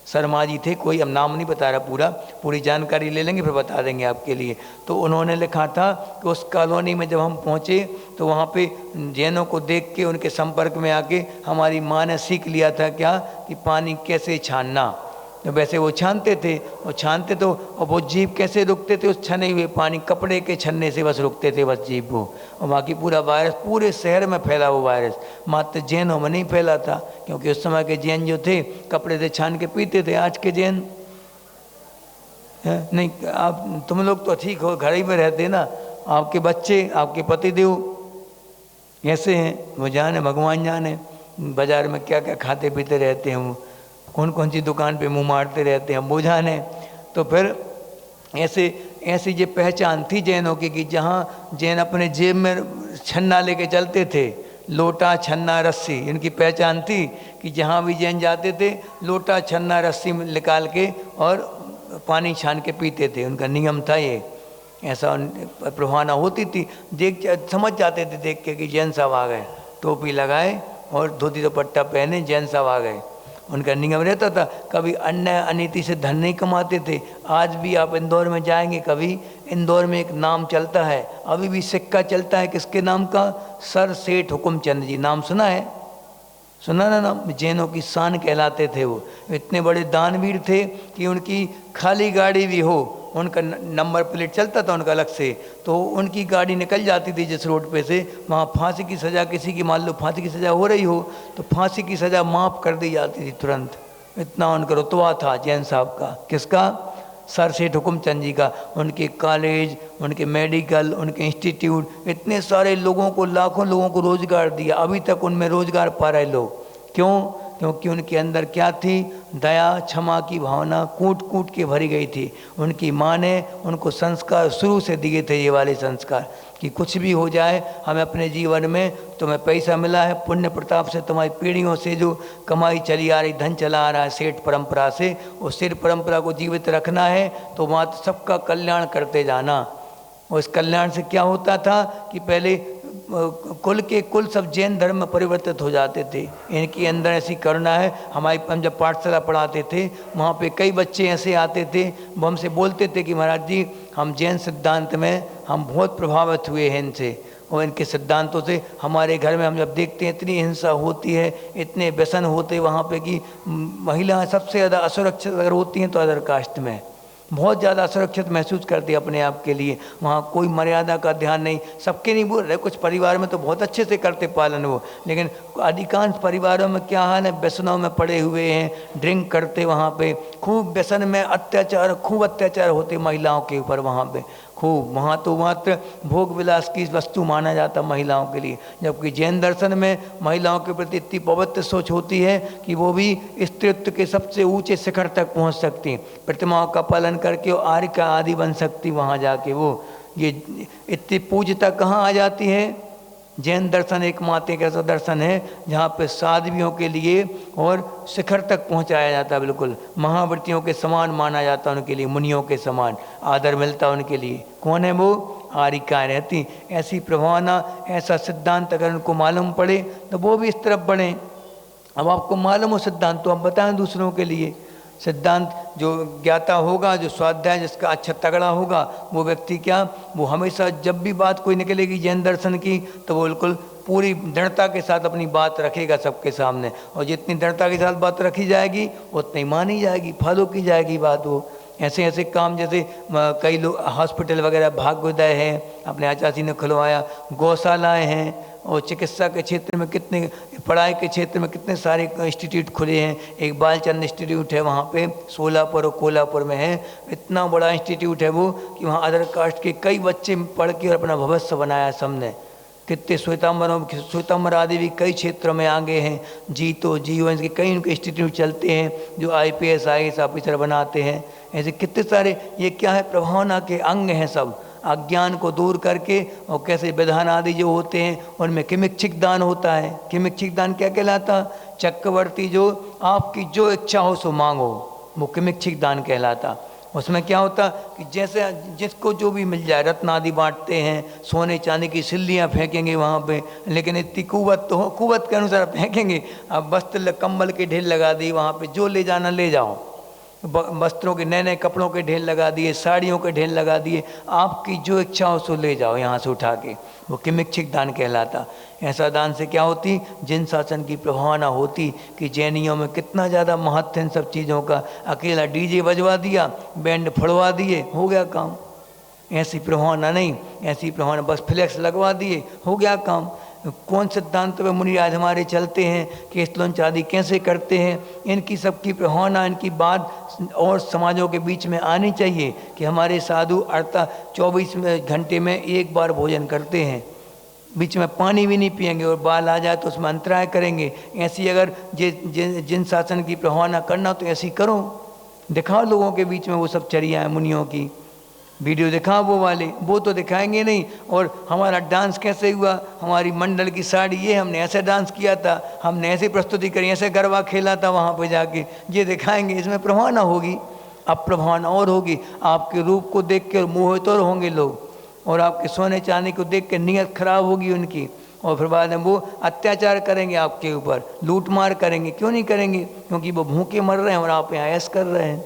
शर्मा जी थे कोई, अब नाम नहीं बता रहा, पूरी जानकारी ले लेंगे फिर बता देंगे आपके लिए। तो उन्होंने लिखा था कि उस कॉलोनी में जब हम पहुँचे तो वहाँ पे जैनों को देख के उनके संपर्क में आके हमारी माँ ने सीख लिया था क्या कि पानी कैसे छानना। तो वैसे वो छानते थे, और छानते तो, और वो जीव कैसे रुकते थे उस छने हुए पानी, कपड़े के छन्ने से बस रुकते थे बस जीव वो। और बाकी पूरा वायरस पूरे शहर में फैला वो वायरस, मात्र जैनों में नहीं फैला था, क्योंकि उस समय के जैन जो थे कपड़े से छान के पीते थे। आज के जैन नहीं, आप तुम लोग तो ठीक हो, घर ही में रहते ना, आपके बच्चे, आपके पतिदेव कैसे हैं वो जाने, भगवान जाने, बाजार में क्या क्या खाते पीते रहते हैं, वो कौन कौन सी दुकान पे मुंह मारते रहते हैं, वो जाने। तो फिर ऐसी ये पहचान थी जैनों की कि जहाँ जैन अपने जेब में छन्ना लेके चलते थे, लोटा छन्ना रस्सी, इनकी पहचान थी कि जहाँ भी जैन जाते थे लोटा छन्ना रस्सी निकाल के और पानी छान के पीते थे, उनका नियम था ये। ऐसा प्रभावना होती थी, समझ जाते थे देख के कि जैन साहब आ गए, टोपी लगाए और धोती दुपट्टा पहने, जैन साहब आ गए, उनका नियम रहता था। कभी अन्याय अनीति से धन नहीं कमाते थे। आज भी आप इंदौर में जाएंगे, कभी इंदौर में एक नाम चलता है, अभी भी सिक्का चलता है, किसके नाम का, सर सेठ हुकुमचंद जी, नाम सुना है, सुना ना नाम, जैनों की शान कहलाते थे वो। इतने बड़े दानवीर थे कि उनकी खाली गाड़ी भी हो, उनका नंबर प्लेट चलता था उनका अलग से, तो उनकी गाड़ी निकल जाती थी जिस रोड पे से, वहाँ फांसी की सज़ा, किसी की मान लो फांसी की सज़ा हो रही हो तो फांसी की सज़ा माफ़ कर दी जाती थी तुरंत। इतना उनका रुतबा था जैन साहब का। किसका? सर सेठ हुकुमचंद जी का। उनके कॉलेज, उनके मेडिकल, उनके इंस्टीट्यूट, इतने सारे लोगों को, लाखों लोगों को रोज़गार दिया, अभी तक उनमें रोज़गार पा रहे लोग। क्यों? क्योंकि उनके अंदर क्या थी, दया क्षमा की भावना कूट कूट के भरी गई थी। उनकी माँ ने उनको संस्कार शुरू से दिए थे, ये वाले संस्कार कि कुछ भी हो जाए हमें अपने जीवन में, तुम्हें पैसा मिला है पुण्य प्रताप से, तुम्हारी पीढ़ियों से जो कमाई चली आ रही, धन चला आ रहा है सेठ परंपरा से, उस सेठ परंपरा को जीवित रखना है, तो वहाँ तो सबका कल्याण करते जाना। और इस कल्याण से क्या होता था कि पहले कुल सब जैन धर्म में परिवर्तित हो जाते थे। इनके अंदर ऐसी करुणा है। हम जब पाठशाला पढ़ाते थे, वहाँ पे कई बच्चे ऐसे आते थे, वो हमसे बोलते थे कि महाराज जी हम जैन सिद्धांत में हम बहुत प्रभावित हुए हैं इनसे और इनके सिद्धांतों से। हमारे घर में हम जब देखते हैं इतनी हिंसा होती है, इतने व्यसन होते वहाँ पे कि महिलाएं सबसे ज़्यादा असुरक्षित अगर होती हैं तो अदर कास्ट में बहुत ज़्यादा असुरक्षित महसूस करती है अपने आप के लिए। वहाँ कोई मर्यादा का ध्यान नहीं, सबके नहीं बोल रहे, कुछ परिवार में तो बहुत अच्छे से करते पालन वो, लेकिन अधिकांश परिवारों में क्या हाल है, व्यसनों में पड़े हुए हैं, ड्रिंक करते, वहाँ पे खूब व्यसन में अत्याचार, खूब अत्याचार होते महिलाओं के ऊपर वहाँ पे खूब। वहाँ तो मात्र भोग विलास की वस्तु माना जाता महिलाओं के लिए, जबकि जैन दर्शन में महिलाओं के प्रति इतनी पवित्र सोच होती है कि वो भी स्त्रीत्व के सबसे ऊंचे शिखर तक पहुँच सकती, प्रतिमाओं का पालन करके आर्य का आदि बन सकती वहाँ जाके। वो ये इतनी पूज्यता कहाँ आ जाती है। जैन दर्शन एकमात्र एक ऐसा दर्शन है जहाँ पे साध्वियों के लिए और शिखर तक पहुँचाया जाता है, बिल्कुल महाव्रतियों के समान माना जाता है उनके लिए, मुनियों के समान आदर मिलता है उनके लिए। कौन है वो? आरिकाएँ रहती। ऐसी प्रभावना, ऐसा सिद्धांत अगर उनको मालूम पड़े तो वो भी इस तरफ बढ़ें। अब आपको मालूम हो सिद्धांत तो आप बताएं दूसरों के लिए। सिद्धांत जो ज्ञाता होगा, जो स्वाध्याय जिसका अच्छा तगड़ा होगा, वो व्यक्ति क्या, वो हमेशा जब भी बात कोई निकलेगी जैन दर्शन की तो वो बिल्कुल पूरी दृढ़ता के साथ अपनी बात रखेगा सबके सामने। और जितनी दृढ़ता के साथ बात रखी जाएगी उतनी मानी जाएगी, फॉलो की जाएगी बात। वो ऐसे ऐसे काम जैसे कई लोग हॉस्पिटल वगैरह भाग्योदय है अपने आचार्य जी ने खुलवाया, गौशालाएँ हैं, और चिकित्सा के क्षेत्र में कितने, पढ़ाई के क्षेत्र में कितने सारे इंस्टीट्यूट खुले हैं। एक बालचंद इंस्टीट्यूट है वहाँ पे सोलापुर और कोल्हापुर में है। इतना बड़ा इंस्टीट्यूट है वो कि वहाँ अदर कास्ट के कई बच्चे पढ़ के अपना भविष्य बनाया सबने। कितने श्वेतांबर आदि भी कई क्षेत्रों में आगे हैं। जीओ के कई उनके इंस्टीट्यूट चलते हैं जो IPS IAS ऑफिसर बनाते हैं। ऐसे कितने सारे, ये क्या है, प्रभावना के अंग हैं सब। अज्ञान को दूर करके, और कैसे विधान आदि जो होते हैं उनमें किमिच्छिक दान होता है। किमिच्छिक दान क्या कहलाता? चक्रवर्ती जो आपकी जो इच्छा हो सो मांगो, वो किमिच्छिक दान कहलाता। उसमें क्या होता कि जैसे जिसको जो भी मिल जाए, रत्न आदि बांटते हैं, सोने चांदी की सिल्लियाँ फेंकेंगे वहाँ पे, लेकिन इतनी कुवत तो हो, कुवत के अनुसार फेंकेंगे। अब वस्त्र कम्बल के ढेर लगा दी वहाँ पे, जो ले जाना ले जाओ। वस्त्रों के नए नए कपड़ों के ढेर लगा दिए, साड़ियों के ढेर लगा दिए, आपकी जो इच्छा हो सो ले जाओ यहाँ से उठा के, वो किमिच्छिक दान कहलाता। ऐसा दान से क्या होती, जिन शासन की प्रभावना होती कि जैनियों में कितना ज़्यादा महत्व इन सब चीज़ों का। अकेला डीजे बजवा दिया, बैंड फड़वा दिए, हो गया काम। ऐसी प्रभावना नहीं, ऐसी प्रभावना बस फ्लैक्स लगवा दिए, हो गया काम। कौन सिद्धांत पे मुनि आज हमारे चलते हैं, केस लॉन्च आदि कैसे करते हैं, इनकी सबकी प्रभावना, इनकी बात और समाजों के बीच में आनी चाहिए कि हमारे साधु 24 घंटे में एक बार भोजन करते हैं, बीच में पानी भी नहीं पिएंगे, और बाल आ जाए तो उसमें अंतराय करेंगे। ऐसी अगर जिन शासन की प्रभावना करना तो ऐसी करो, दिखाओ लोगों के बीच में वो सब चर्याएँ मुनियों की। वीडियो दिखाओ वो वाले, वो तो दिखाएंगे नहीं। और हमारा डांस कैसे हुआ, हमारी मंडल की साड़ी, ये हमने ऐसे डांस किया था, हमने ऐसे प्रस्तुति करी, ऐसे गरबा खेला था वहाँ पे जाके, ये दिखाएंगे। इसमें प्रभावना होगी, अब प्रभावना और होगी। आपके रूप को देख कर मोहित और होंगे लोग, और आपके सोने चांदी को देख कर नीयत खराब होगी उनकी, और फिर बाद में वो अत्याचार करेंगे आपके ऊपर, लूट मार करेंगे। क्यों नहीं करेंगे? क्योंकि वो भूखे मर रहे हैं और आप यहाँ ऐश कर रहे हैं।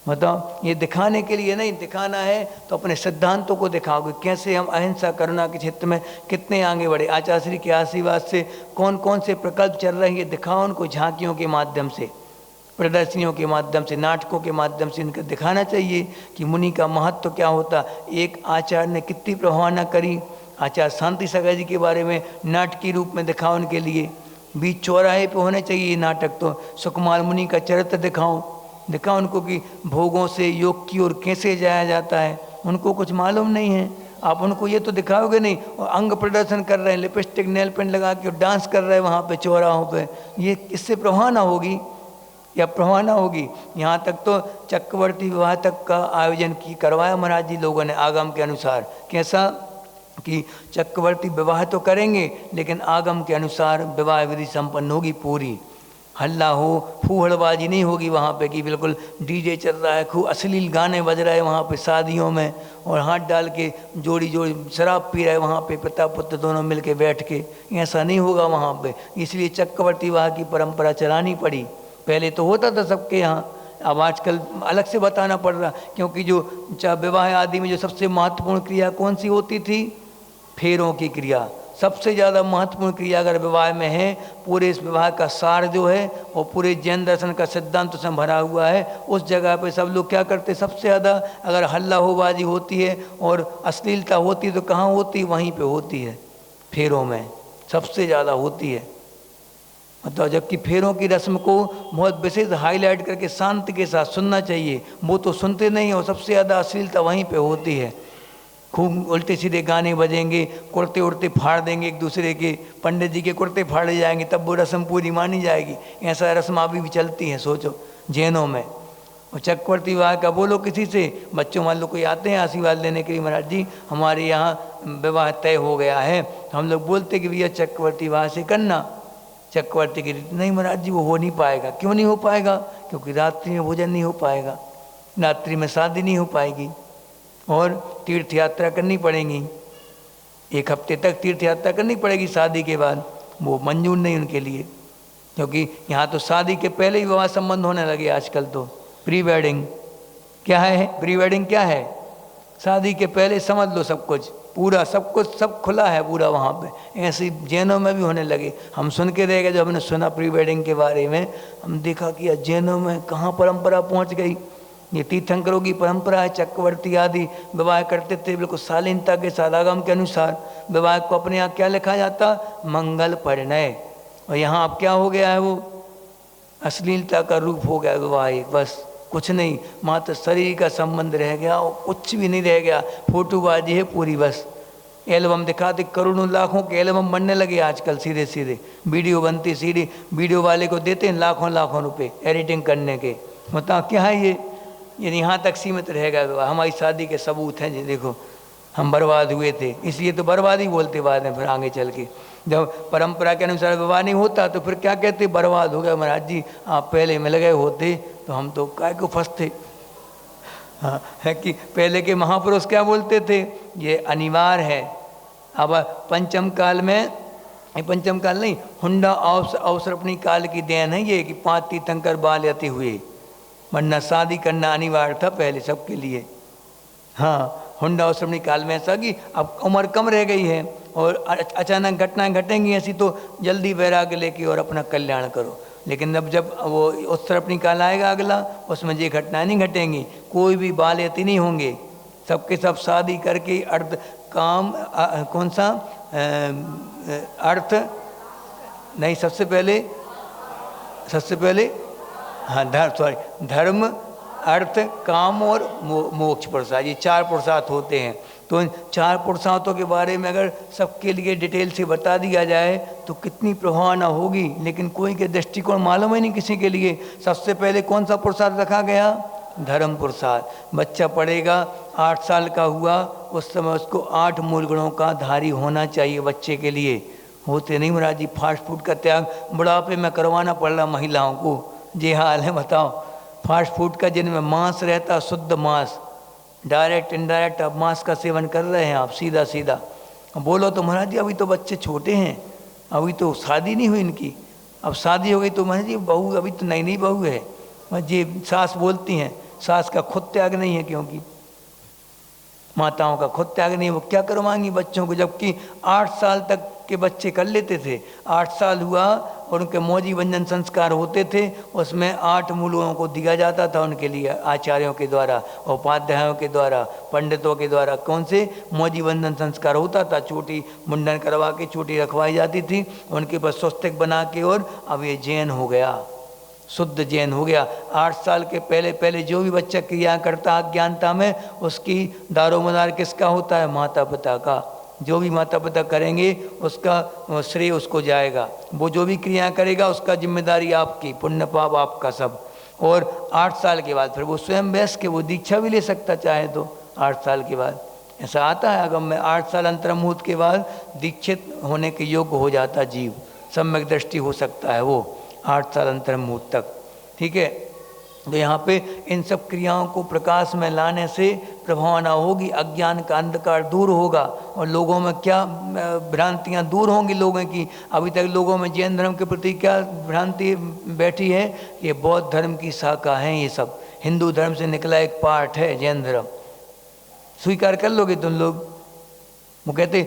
बताओ, ये दिखाने के लिए नहीं, दिखाना है तो अपने सिद्धांतों को दिखाओगे। कैसे हम अहिंसा करुणा के क्षेत्र में कितने आगे बढ़े, आचार्य श्री के आशीर्वाद से कौन कौन से प्रकल्प चल रहे हैं, ये दिखाओ उनको झांकियों के माध्यम से, प्रदर्शनियों के माध्यम से, नाटकों के माध्यम से इनको दिखाना चाहिए कि मुनि का महत्व क्या होता। एक आचार्य ने कितनी प्रभावना करी, आचार्य शांति सागर जी के बारे में नाटकीय रूप में दिखाओ उनके लिए। बीच चौराहे पे होने चाहिए नाटक। तो सुकुमार मुनि का चरित्र दिखाओ उनको कि भोगों से योग की ओर कैसे जाया जाता है। उनको कुछ मालूम नहीं है, आप उनको ये तो दिखाओगे नहीं। और अंग प्रदर्शन कर रहे हैं, लिपस्टिक नेल पेंट लगा के डांस कर रहे हैं वहाँ पे चौराहों पे, ये इससे प्रभावना होगी या प्रभावना होगी। यहाँ तक तो चक्रवर्ती विवाह तक का आयोजन करवाया महाराज जी लोगों ने आगम के अनुसार। कैसा कि चक्रवर्ती विवाह तो करेंगे लेकिन आगम के अनुसार विवाह विधि संपन्न होगी पूरी। हल्ला हो, फूहड़बाजी नहीं होगी वहाँ पे कि बिल्कुल डीजे चल रहा है, खूब अश्लील गाने बज रहे हैं वहाँ पे शादियों में, और हाथ डाल के जोड़ी शराब पी रहे हैं वहाँ पे पिता पुत्र दोनों मिल के बैठ के। ऐसा नहीं होगा वहाँ पे। इसलिए चक्रवर्ती विवाह की परंपरा चलानी पड़ी। पहले तो होता था सबके यहाँ, अब आजकल अलग से बताना पड़ रहा, क्योंकि जो विवाह आदि में जो सबसे महत्वपूर्ण क्रिया कौन सी होती थी, फेरों की क्रिया। सबसे ज़्यादा महत्वपूर्ण क्रिया अगर विवाह में है, पूरे इस विवाह का सार जो है और पूरे जैन दर्शन का सिद्धांत उसमें भरा हुआ है, उस जगह पे सब लोग क्या करते, सबसे ज़्यादा अगर हल्ला होबाजी होती है और अश्लीलता होती है तो कहाँ होती है, वहीं पे होती है, फेरों में सबसे ज़्यादा होती है। मतलब जबकि फेरों की रस्म को बहुत विशेष हाईलाइट करके शांति के साथ सुनना चाहिए, वो तो सुनते नहीं हो। सबसे ज़्यादा अश्लीलता वहीं पे होती है। खूब उल्टे सीधे गाने बजेंगे, कुर्ते उड़ते फाड़ देंगे एक दूसरे के, पंडित जी के कुर्ते फाड़े जाएंगे, तब वो रस्म पूरी मानी जाएगी। ऐसा रस्म अभी भी चलती है, सोचो जैनों में। और चक्रवर्ती विवाह का बोलो किसी से, बच्चों मान लो कोई आते हैं आशीर्वाद लेने के लिए, महाराज जी हमारे यहाँ विवाह तय हो गया है, तो हम लोग बोलते कि भैया चक्रवर्ती विवाह से करना। चक्रवर्ती की रीति, नहीं महाराज जी वो हो नहीं पाएगा। क्यों नहीं हो पाएगा? क्योंकि रात्रि में भोजन नहीं हो पाएगा, रात्रि में शादी नहीं हो पाएगी, और तीर्थ यात्रा करनी पड़ेगी, 1 हफ्ते तक तीर्थ यात्रा करनी पड़ेगी शादी के बाद। वो मंजूर नहीं उनके लिए, क्योंकि यहाँ तो शादी के पहले ही विवाह संबंध होने लगे आजकल तो। प्री वेडिंग क्या है? प्री वेडिंग क्या है? शादी के पहले समझ लो सब कुछ, पूरा सब कुछ सब खुला है पूरा वहाँ पे। ऐसे जैनों में भी होने लगे। हम सुन के रह गए, जब हमने सुना प्री वेडिंग के बारे में, हम देखा कि जैनों में कहाँ परंपरा पहुँच गई। ये तीर्थंकरों की परंपरा है, चक्रवर्ती आदि विवाह करते थे बिल्कुल शालीनता के साथ, आगम के अनुसार। विवाह को अपने यहाँ क्या लिखा जाता? मंगल परिणय। और यहाँ अब क्या हो गया है? वो अश्लीलता का रूप हो गया विवाह एक, बस कुछ नहीं, मात्र शरीर का संबंध रह गया और कुछ भी नहीं रह गया। फोटोबाजी है पूरी, बस एल्बम दिखाते, करोड़ों लाखों के एल्बम बनने लगे आजकल। सीधे सीधे वीडियो बनती, सीडी वीडियो वाले को देते हैं लाखों लाखों रुपए एडिटिंग करने के। बताओ क्या है ये यहाँ तक सीमित रह गया। हमारी शादी के सबूत हैं जी, देखो हम बर्बाद हुए थे, इसलिए तो बर्बाद ही बोलते बाद में। फिर आगे चल के जब परंपरा के अनुसार विवाह नहीं होता तो फिर क्या कहते? बर्बाद हो गया महाराज जी, आप पहले मिल गए होते तो हम तो काय को फंसते। हाँ, है कि पहले के महापुरुष क्या बोलते थे? ये अनिवार्य है। अब पंचम काल में, पंचम काल नहीं, हुंडा अवसर अपनी काल की देन है ये, कि 5 तीर्थंकर बाल यति हुए, वरना शादी करना अनिवार्य था पहले सबके लिए। हाँ, हुंडा अवसर अपनी काल में ऐसा कि अब उम्र कम रह गई है और अचानक घटनाएं घटेंगी ऐसी, तो जल्दी वैराग्य लेके और अपना कल्याण करो। लेकिन अब जब वो उत्तर अपनी काल आएगा अगला, उसमें ये घटनाएं नहीं घटेंगी, कोई भी बाल यति नहीं होंगे, सबके सब शादी करके अर्थ काम कौन सा अर्थ नहीं, सबसे पहले हाँ धर्म अर्थ काम और मोक्ष पुरुषार्थ, ये 4 पुरुषार्थ होते हैं। तो इन 4 पुरुषार्थों के बारे में अगर सबके लिए डिटेल से बता दिया जाए तो कितनी प्रभावना होगी, लेकिन कोई के दृष्टिकोण मालूम ही नहीं किसी के लिए। सबसे पहले कौन सा पुरुषार्थ रखा गया? धर्म पुरुषार्थ। बच्चा पढ़ेगा, 8 साल का हुआ, उस समय उसको 8 मूल गुणों का धारी होना चाहिए बच्चे के लिए। होते नहीं महाराज जी, फास्ट फूड का त्याग बुढ़ापे में करवाना पड़ रहा महिलाओं को, ये हाल है। बताओ, फास्ट फूड का जिनमें मांस रहता, शुद्ध मांस, डायरेक्ट इनडायरेक्ट अब मांस का सेवन कर रहे हैं आप, सीधा सीधा। बोलो तो महाराज जी अभी तो बच्चे छोटे हैं, अभी तो शादी नहीं हुई इनकी, अब शादी हो गई तो महाराज जी बहू अभी तो नई नई बहू है। जी सास बोलती हैं, सास का खुद त्याग नहीं है, क्योंकि माताओं का खुद त्याग नहीं है, वो क्या करवाएंगी बच्चों को, जबकि 8 साल तक के बच्चे कर लेते थे। 8 साल हुआ और उनके मौजी बंधन संस्कार होते थे, उसमें 8 मूलों को दिया जाता था उनके लिए आचार्यों के द्वारा, उपाध्यायों के द्वारा, पंडितों के द्वारा। कौन से? मौजी बंधन संस्कार होता था, चोटी मुंडन करवा के चोटी रखवाई जाती थी, उनके ऊपर स्वस्तिक बना के, और अब ये जैन हो गया, शुद्ध जैन हो गया। 8 साल के पहले जो भी बच्चा क्रिया करता अज्ञानता में, उसकी दारोमदार किसका होता है? माता पिता का। जो भी माता पिता करेंगे उसका श्रेय उसको जाएगा, वो जो भी क्रिया करेगा उसका जिम्मेदारी आपकी, पुण्य पाप आपका सब। और 8 साल के बाद फिर वो स्वयं वयस्क के वो दीक्षा भी ले सकता चाहे तो। 8 साल के बाद ऐसा आता है आगम में, 8 साल अंतर्मुहूर्त के बाद दीक्षित होने के योग्य हो जाता जीव, सम्यक दृष्टि हो सकता है वो 8 साल अंतर्मुहूर्त तक। ठीक है, तो यहाँ पे इन सब क्रियाओं को प्रकाश में लाने से प्रभावना होगी, अज्ञान का अंधकार दूर होगा और लोगों में क्या भ्रांतियाँ दूर होंगी लोगों की। अभी तक लोगों में जैन धर्म के प्रति क्या भ्रांति बैठी है? ये बौद्ध धर्म की शाखा है, ये सब हिंदू धर्म से निकला एक पार्ट है जैन धर्म। स्वीकार कर लोगे तुम लोग? वो कहते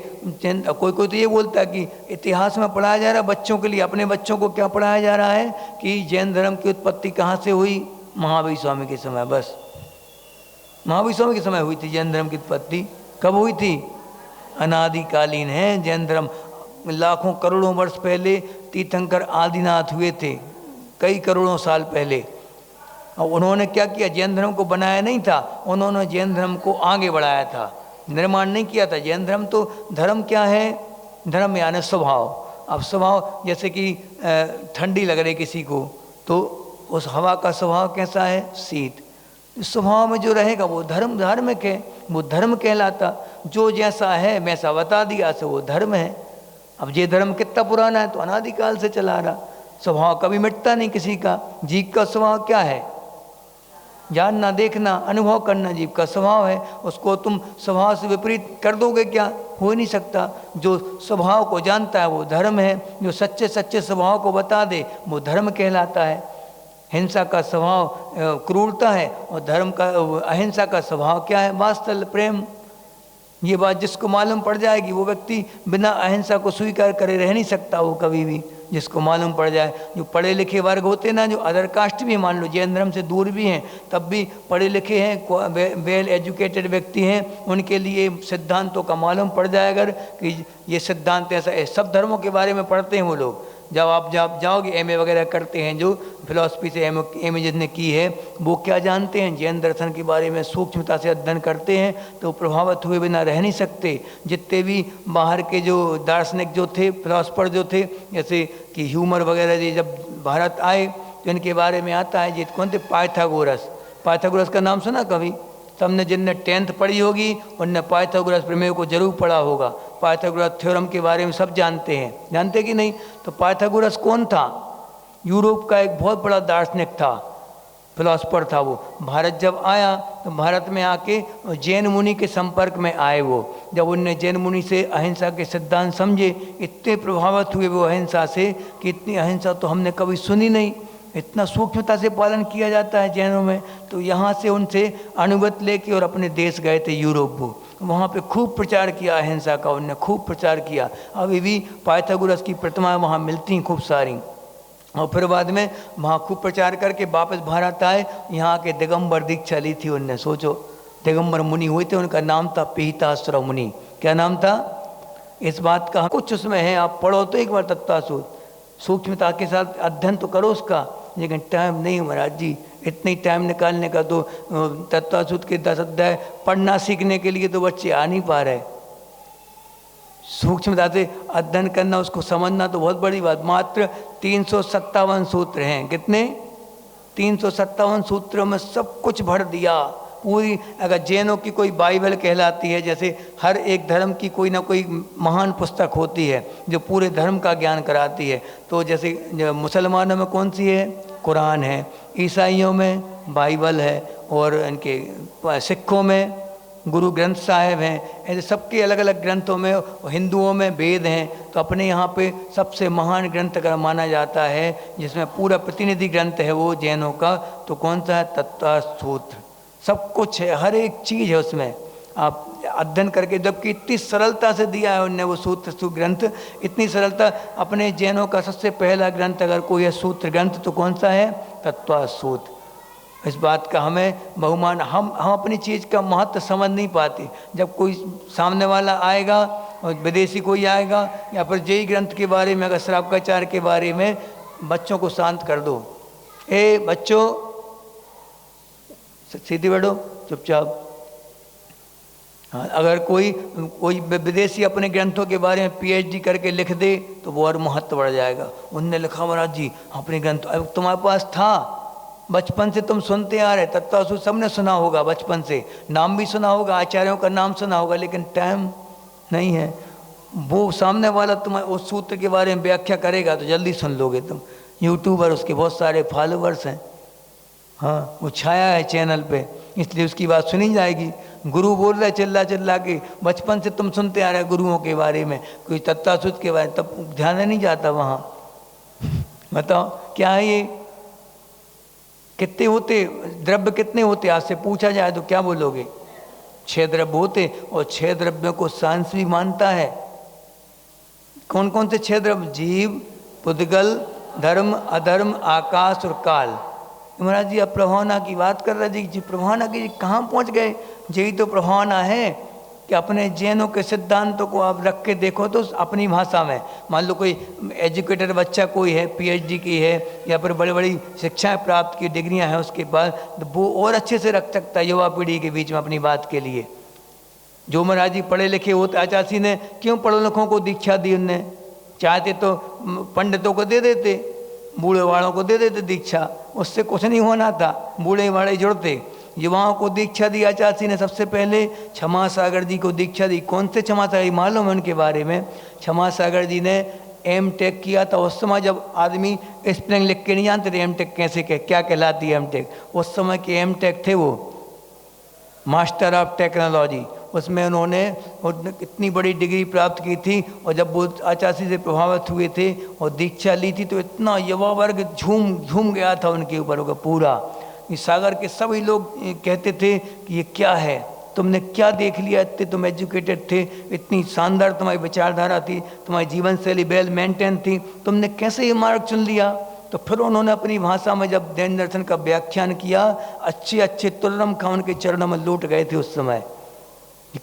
कोई कोई तो ये बोलता है कि इतिहास में पढ़ाया जा रहा है बच्चों के लिए, अपने बच्चों को क्या पढ़ाया जा रहा है कि जैन धर्म की उत्पत्ति कहाँ से हुई? महावीर स्वामी के समय। बस महावीर स्वामी के समय हुई थी जैन धर्म की उत्पत्ति। कब हुई थी? अनादिकालीन है जैन धर्म। लाखों करोड़ों वर्ष पहले तीर्थंकर आदिनाथ हुए थे, कई करोड़ों साल पहले। और उन्होंने क्या किया? जैन धर्म को बनाया नहीं था, उन्होंने जैन धर्म को आगे बढ़ाया था, निर्माण नहीं किया था। जैन धर्म तो धर्म क्या है? धर्म यानी स्वभाव। अब स्वभाव जैसे कि ठंडी लग रही किसी को, तो उस हवा का स्वभाव कैसा है? शीत। स्वभाव में जो रहेगा वो धर्म, धार्मिक है, वो धर्म कहलाता। जो जैसा है वैसा बता दिया तो वो धर्म है। अब ये धर्म कितना पुराना है? तो अनादिकाल से चला रहा। स्वभाव कभी मिटता नहीं किसी का। जीव का स्वभाव क्या है? जानना, देखना, अनुभव करना जीव का स्वभाव है। उसको तुम स्वभाव से विपरीत कर दोगे क्या? हो ही नहीं सकता। जो स्वभाव को जानता है वो धर्म है, जो सच्चे सच्चे स्वभाव को बता दे वो धर्म कहलाता है। हिंसा का स्वभाव क्रूरता है और धर्म का अहिंसा का स्वभाव क्या है? वात्सल्य, प्रेम। ये बात जिसको मालूम पड़ जाएगी वो व्यक्ति बिना अहिंसा को स्वीकार करे रह नहीं सकता वो कभी भी, जिसको मालूम पड़ जाए। जो पढ़े लिखे वर्ग होते ना, जो अदर कास्ट भी मान लो जैन धर्म से दूर भी हैं, तब भी पढ़े लिखे हैं, वेल एजुकेटेड व्यक्ति हैं, उनके लिए सिद्धांतों का मालूम पड़ जाएगा कि ये सिद्धांत ऐसा है। सब धर्मों के बारे में पढ़ते हैं वो लोग। जब आप जाओगे एमए वगैरह करते हैं, जो फिलॉसफी से एमए जिसने की है वो क्या जानते हैं? जैन दर्शन के बारे में सूक्ष्मता से अध्ययन करते हैं तो प्रभावित हुए बिना रह नहीं सकते। जितने भी बाहर के जो दार्शनिक जो थे, फिलॉसफर जो थे, जैसे कि ह्यूमर वगैरह जी जब भारत आए तो इनके बारे में आता है। ये कौन थे? पाइथागोरस। पाइथागोरस का नाम सुना कभी? सबने जिनने 10th पढ़ी होगी उनने पाइथागोरस प्रमेय को जरूर पढ़ा होगा। पाइथागोरस थ्योरम के बारे में सब जानते हैं, जानते कि नहीं? तो पाइथागोरस कौन था? यूरोप का एक बहुत बड़ा दार्शनिक था, फिलॉसफर था वो। भारत जब आया तो भारत में आके जैन मुनि के संपर्क में आए वो। जब उनने जैन मुनि से अहिंसा के सिद्धांत समझे, इतने प्रभावित हुए वो अहिंसा से कि इतनी अहिंसा तो हमने कभी सुनी नहीं, इतना सूक्ष्मता से पालन किया जाता है जैनों में। तो यहाँ से उनसे अनुगत लेके और अपने देश गए थे यूरोप वो। वहाँ पे खूब प्रचार किया अहिंसा का, उनने खूब प्रचार किया। अभी भी पाइथागोरस की प्रतिमाएं वहाँ मिलती हैं खूब सारी। और फिर बाद में वहाँ खूब प्रचार करके वापस भारत आए, यहाँ के दिगंबर दीक्षा ली थी उनने। सोचो, दिगंबर मुनि हुए थे, उनका नाम था पीहिताश्रव मुनि। क्या नाम था? इस बात का कुछ उसमें है, आप पढ़ो तो एक बार तत्वासूत्र, सूक्ष्मता के साथ अध्ययन तो करो उसका। लेकिन टाइम नहीं महाराज जी, इतने टाइम निकालने का तो तत्वासूत्र के 10 अध्याय पढ़ना सीखने के लिए तो बच्चे आ नहीं पा रहे। सूक्ष्मता से अध्ययन करना, उसको समझना तो बहुत बड़ी बात। मात्र 357 सूत्र हैं। कितने? 357 सूत्रों में सब कुछ भर दिया पूरी। अगर जैनों की कोई बाइबल कहलाती है, जैसे हर एक धर्म की कोई ना कोई महान पुस्तक होती है जो पूरे धर्म का ज्ञान कराती है, तो जैसे मुसलमानों में कौन सी है? कुरान है। ईसाइयों में बाइबल है, और इनके सिखों में गुरु ग्रंथ साहिब हैं। ऐसे सबके अलग अलग ग्रंथों में, हिंदुओं में वेद हैं। तो अपने यहाँ पे सबसे महान ग्रंथ अगर माना जाता है जिसमें पूरा प्रतिनिधि ग्रंथ है वो जैनों का, तो कौन सा है? तत्वासूत्र। सब कुछ है, हर एक चीज़ है उसमें। आप अध्ययन करके, जबकि इतनी सरलता से दिया है उनने वो सूत्र ग्रंथ, इतनी सरलता। अपने जैनों का सबसे पहला ग्रंथ अगर कोई है सूत्र ग्रंथ तो कौन सा है? तत्वासूत्र। इस बात का हमें बहुमान, हम अपनी चीज़ का महत्व समझ नहीं पाते। जब कोई सामने वाला आएगा और विदेशी कोई आएगा, या फिर जय ग्रंथ के बारे में, अगर श्रावकाचार्य के बारे में, बच्चों को शांत कर दो। ए बच्चों, सीधी बैठो चुपचाप। हाँ, अगर कोई विदेशी अपने ग्रंथों के बारे में PhD करके लिख दे तो वो और महत्व बढ़ जाएगा। उनने लिखा महाराज जी अपने ग्रंथ, अब तुम्हारे पास था, बचपन से तुम सुनते आ रहे, तत्वासूत्र सबने सुना होगा बचपन से, नाम भी सुना होगा, आचार्यों का नाम सुना होगा, लेकिन टाइम नहीं है। वो सामने वाला तुम्हारे उस सूत्र के बारे में व्याख्या करेगा तो जल्दी सुन लोगे तुम। यूट्यूबर, उसके बहुत सारे फॉलोवर्स हैं, हाँ, वो छाया है चैनल पे, इसलिए उसकी बात सुनी जाएगी। गुरु बोल रहे चिल्ला चिल्ला के, बचपन से तुम सुनते आ रहे गुरुओं के बारे में, कोई तत्वासूत्र के बारे में, तब ध्यान नहीं जाता वहाँ। बताओ क्या है ये? कितने होते द्रव्य, कितने होते? आज से पूछा जाए तो क्या बोलोगे? 6 द्रव्य होते, और 6 द्रव्यों को साइंस भी मानता है। कौन कौन से 6 द्रव्य? जीव, पुद्गल, धर्म, अधर्म, आकाश और काल। महाराज जी अब प्रभावना की बात कर रहे जी, प्रभावना की कहाँ पहुँच गए? यही तो प्रभावना है कि अपने जैनों के सिद्धांतों को आप रख के देखो तो अपनी भाषा में। मान लो कोई एजुकेटेड बच्चा कोई है, PhD की है, या फिर बड़ी बड़ी शिक्षाएं प्राप्त की डिग्रियां हैं उसके पास, तो वो और अच्छे से रख सकता है युवा पीढ़ी के बीच में अपनी बात के लिए। जो महाराज जी पढ़े लिखे होते, आचार्य ने क्यों पढ़े लिखों को दीक्षा दी? उनने चाहते तो पंडितों को दे देते, बूढ़े वालों को दे देते दीक्षा, उससे कुछ नहीं होना था, बूढ़े वाले जुड़ते। युवाओं को दीक्षा दी आचार्य ने सबसे पहले, क्षमा सागर जी को दीक्षा दी। कौन से क्षमा सागर मालूम है उनके बारे में? क्षमा सागर जी ने एम टेक किया था उस समय जब आदमी स्पेलिंग लिख के नहीं जानते थे एम टेक कैसे क्या कहलाती है एम टेक, उस समय के एम टेक थे वो मास्टर ऑफ टेक्नोलॉजी, उसमें उन्होंने इतनी बड़ी डिग्री प्राप्त की थी। और जब वो आचार्य से प्रभावित हुए थे और दीक्षा ली थी तो इतना युवा वर्ग झूम गया था उनके ऊपर पूरा। इस सागर के सभी लोग कहते थे कि ये क्या है, तुमने क्या देख लिया, इतने तुम एजुकेटेड थे, इतनी शानदार तुम्हारी विचारधारा थी, तुम्हारी जीवन शैली वेल मेंटेन थी, तुमने कैसे ये मार्ग चुन लिया। तो फिर उन्होंने अपनी भाषा में जब जैन दर्शन का व्याख्यान किया, अच्छे अच्छे तुलरम खां उनके चरणों में लौट गए थे उस समय।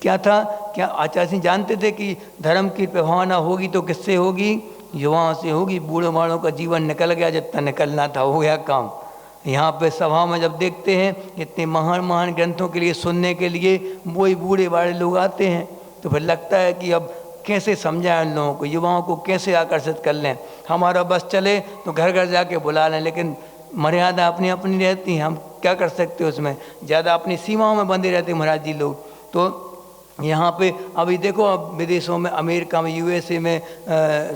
क्या था, क्या आचार्य सिंह जानते थे कि धर्म की प्रभावना होगी तो किससे होगी, युवाओं से होगी। बूढ़े बालों का जीवन निकल गया, जितना निकलना था हो गया काम। यहाँ पे सभा में जब देखते हैं इतने महान महान ग्रंथों के लिए सुनने के लिए वही बूढ़े बाड़े लोग आते हैं, तो फिर लगता है कि अब कैसे समझाएं उन लोगों को, युवाओं को कैसे आकर्षित कर लें। हमारा बस चले तो घर घर जाके बुला लें, लेकिन मर्यादा अपनी अपनी रहती है, हम क्या कर सकते हैं उसमें, ज़्यादा अपनी सीमाओं में बंधे रहते महाराज जी लोग। तो यहाँ पे अभी देखो, अब विदेशों में, अमेरिका में, यूएसए में,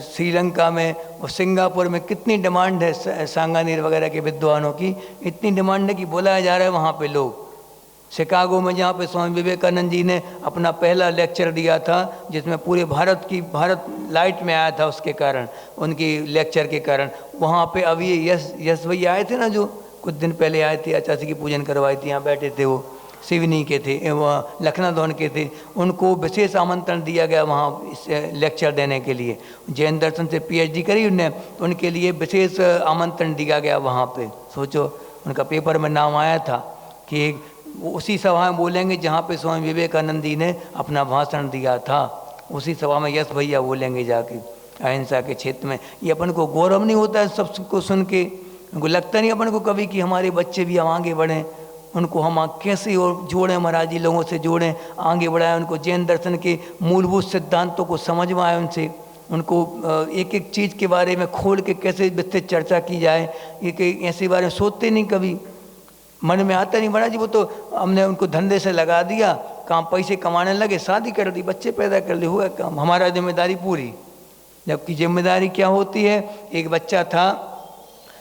श्रीलंका में और सिंगापुर में कितनी डिमांड है सांगानेर वगैरह के विद्वानों की, इतनी डिमांड है कि बुलाया जा रहा है वहाँ पे लोग। शिकागो में जहाँ पे स्वामी विवेकानंद जी ने अपना पहला लेक्चर दिया था, जिसमें पूरे भारत लाइट में आया था उसके कारण, उनकी लेक्चर के कारण, वहाँ पे अभी यश भैया आए थे ना, जो कुछ दिन पहले आए थे, आचार्य की पूजन करवाई थी, यहाँ बैठे थे, वो सिवनी के थे, वह लखनऊ धौन के थे, उनको विशेष आमंत्रण दिया गया वहाँ लेक्चर देने के लिए। जैन दर्शन से पीएचडी करी उनने, तो उनके लिए विशेष आमंत्रण दिया गया वहाँ पे। सोचो, उनका पेपर में नाम आया था कि उसी सभा में बोलेंगे जहाँ पे स्वामी विवेकानंद जी ने अपना भाषण दिया था, उसी सभा में यश भैया बोलेंगे जाके अहिंसा के क्षेत्र में। ये अपन को गौरव नहीं होता है सबको सुन के, उनको लगता नहीं अपन को कभी कि हमारे बच्चे भी हम आगे बढ़ें, उनको हम कैसे और जोड़ें, महाराज जी लोगों से जोड़ें, आगे बढ़ाएं, उनको जैन दर्शन के मूलभूत सिद्धांतों को समझवाएं, उनसे उनको एक एक चीज़ के बारे में खोल के कैसे विस्तृत चर्चा की जाए। ये ऐसे बारे में सोचते नहीं, कभी मन में आता नहीं। महाराज जी वो तो हमने उनको धंधे से लगा दिया, काम पैसे कमाने लगे, शादी कर दी, बच्चे पैदा कर लिए, हुआ काम, हमारा जिम्मेदारी पूरी। जबकि जिम्मेदारी क्या होती है, एक बच्चा था,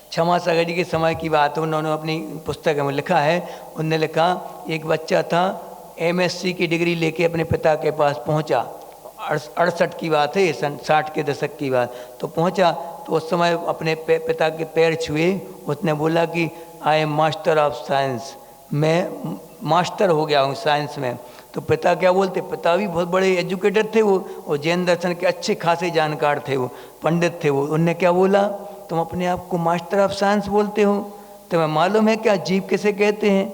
क्षमा सागर जी के समय की बात है, उन्होंने अपनी पुस्तक में लिखा है, उनने लिखा एक बच्चा था एमएससी की डिग्री लेके अपने पिता के पास पहुंचा, 68 की बात है, 60 के दशक की बात, तो पहुंचा तो उस समय अपने पिता के पैर छुए, उसने बोला कि I am master of science, मैं मास्टर हो गया हूँ साइंस में। तो पिता क्या बोलते, पिता भी बहुत बड़े एजुकेटेड थे वो, और जैन दर्शन के अच्छे खासे जानकार थे वो, पंडित थे वो। उनने क्या बोला, तुम अपने आप को मास्टर ऑफ साइंस बोलते हो, तुम्हें मालूम है क्या जीव किसे कहते हैं,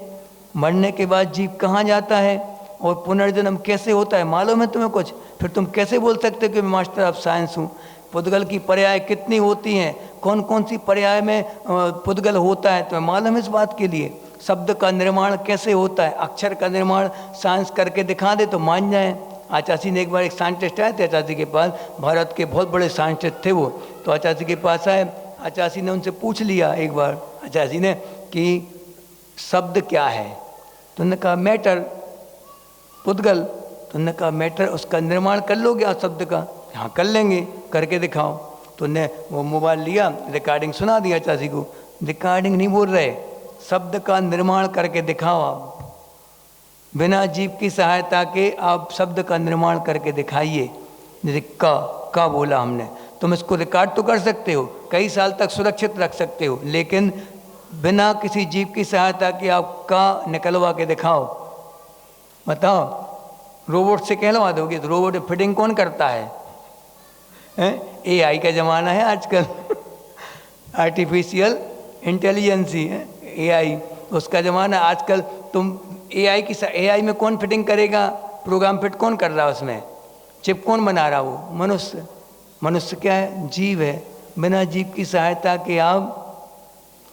मरने के बाद जीव कहाँ जाता है और पुनर्जन्म कैसे होता है, मालूम है तुम्हें कुछ? फिर तुम कैसे बोल सकते हो कि मैं मास्टर ऑफ साइंस हूँ? पुद्गल की पर्याय कितनी होती हैं, कौन कौन सी पर्याय में पुद्गल होता है, तुम्हें मालूम है इस बात के लिए? शब्द का निर्माण कैसे होता है, अक्षर का निर्माण साइंस करके दिखा दे तो मान जाए। आचार्य ने एक बार, एक साइंटिस्ट आए थे आचार्य के पास, भारत के बहुत बड़े साइंटिस्ट थे वो, तो आचार्य के पास आए, आचार्य ने उनसे पूछ लिया एक बार आचार्य ने कि शब्द क्या है, तो उन्होंने कहा मैटर, पुद्गल। तो उन्होंने कहा मैटर, उसका निर्माण कर लोगे आप शब्द का? हाँ कर लेंगे, करके दिखाओ। तो उन्हें वो मोबाइल लिया, रिकॉर्डिंग सुना दिया आचार्य को, रिकॉर्डिंग नहीं बोल रहे, शब्द का निर्माण करके दिखाओ आप, बिना जीव की सहायता के आप शब्द का निर्माण करके दिखाइए। जैसे का बोला हमने, तुम इसको रिकॉर्ड तो कर सकते हो, कई साल तक सुरक्षित रख सकते हो, लेकिन बिना किसी जीव की सहायता के आप का निकलवा के दिखाओ, बताओ। रोबोट से कहलवा दोगे तो रोबोट फिटिंग कौन करता है? एआई का ज़माना है आजकल आर्टिफिशियल इंटेलिजेंस है एआई, उसका ज़माना आजकल। तुम एआई में कौन फिटिंग करेगा, प्रोग्राम फिट कौन कर रहा है उसमें, चिप कौन बना रहा? वो मनुष्य। मनुष्य क्या है? जीव है, बिना जीव की सहायता के आप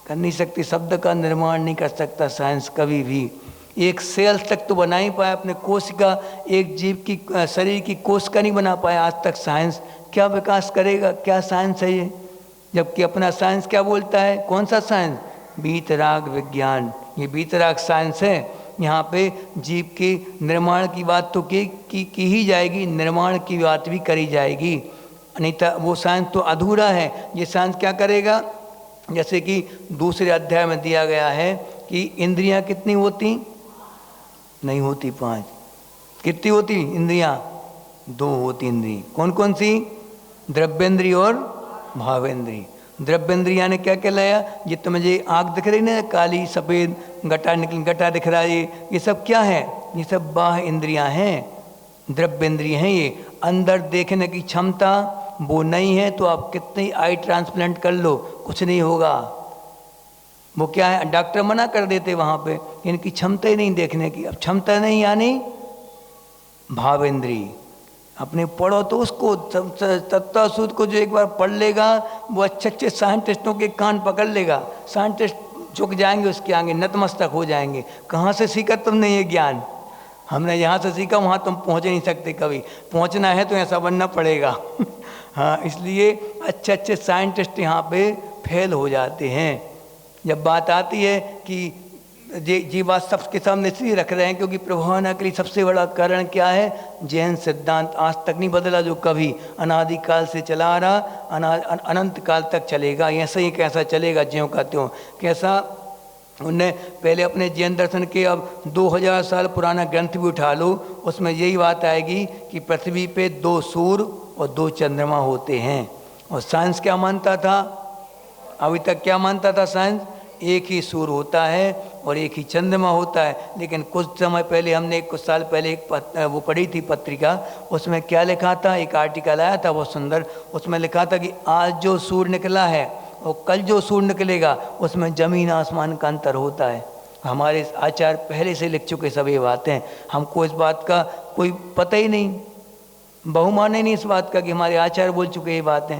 कर नहीं सकते, शब्द का निर्माण नहीं कर सकता साइंस कभी भी। एक सेल्स तक तो बना ही पाया अपने कोश का, एक जीव की शरीर की कोश का नहीं बना पाया आज तक साइंस। क्या विकास करेगा, क्या साइंस है ये? जबकि अपना साइंस क्या बोलता है, कौन सा साइंस? वीतराग विज्ञान, ये वीतराग साइंस है। यहाँ पे जीव के निर्माण की बात तो की ही जाएगी, निर्माण की बात भी करी जाएगी। नहीं तो वो साइंस तो अधूरा है। ये साइंस क्या करेगा, जैसे कि दूसरे अध्याय में दिया गया है कि इंद्रियां कितनी होती, नहीं होती 5। कितनी होती इंद्रियां, 2 होती इंद्रियां। कौन कौन सी, द्रव्येंद्रिय और भावेंद्रिय। द्रव्येंद्रिया ने क्या कहलाया, ये तो मुझे आँख दिख रही ना, काली सफ़ेद गटा गटा दिख रहा है, ये सब क्या है, ये सब बाह्य इंद्रियां हैं, द्रव्येंद्रिय हैं। ये अंदर देखने की क्षमता वो नहीं है, तो आप कितनी आई ट्रांसप्लांट कर लो कुछ नहीं होगा। वो क्या है, डॉक्टर मना कर देते वहाँ पे, इनकी क्षमता ही नहीं देखने की। अब क्षमता नहीं यानी भावेंद्री। अपने पढ़ो तो उसको, तत्वसूत्र को जो एक बार पढ़ लेगा वो अच्छे साइंटिस्टों के कान पकड़ लेगा। साइंटिस्ट झुक जाएंगे उसके आगे, नतमस्तक हो जाएंगे। कहाँ से सीखा तुमने ये ज्ञान, हमने यहाँ से सीखा, वहाँ तुम पहुँच नहीं सकते कभी। पहुँचना है तो ऐसा बनना पड़ेगा। हाँ, इसलिए अच्छे साइंटिस्ट यहाँ पे फेल हो जाते हैं। जब बात आती है कि जी बात सबके सामने इसलिए रख रहे हैं क्योंकि प्रभावना के लिए सबसे बड़ा कारण क्या है, जैन सिद्धांत आज तक नहीं बदला, जो कभी अनादिकाल से चला आ रहा, अनंत काल तक चलेगा। ऐसा ही कैसा चलेगा, ज्यों का त्यों। कैसा, उनने पहले अपने जैन दर्शन के अब 2000 साल पुराना ग्रंथ भी उठा लो, उसमें यही बात आएगी कि पृथ्वी पे 2 सूर्य और 2 चंद्रमा होते हैं। और साइंस क्या मानता था, अभी तक क्या मानता था साइंस, एक ही सूर्य होता है और एक ही चंद्रमा होता है। लेकिन कुछ समय पहले हमने कुछ साल पहले एक वो पढ़ी थी पत्रिका, उसमें क्या लिखा था, एक आर्टिकल आया था बहुत सुंदर, उसमें लिखा था कि आज जो सूर्य निकला है और कल जो सूर्य निकलेगा उसमें ज़मीन आसमान का अंतर होता है। हमारे आचार्य पहले से लिख चुके सब ये बातें, हमको इस बात का कोई पता ही नहीं, बहुमान ही नहीं इस बात का कि हमारे आचार्य बोल चुके ये बातें।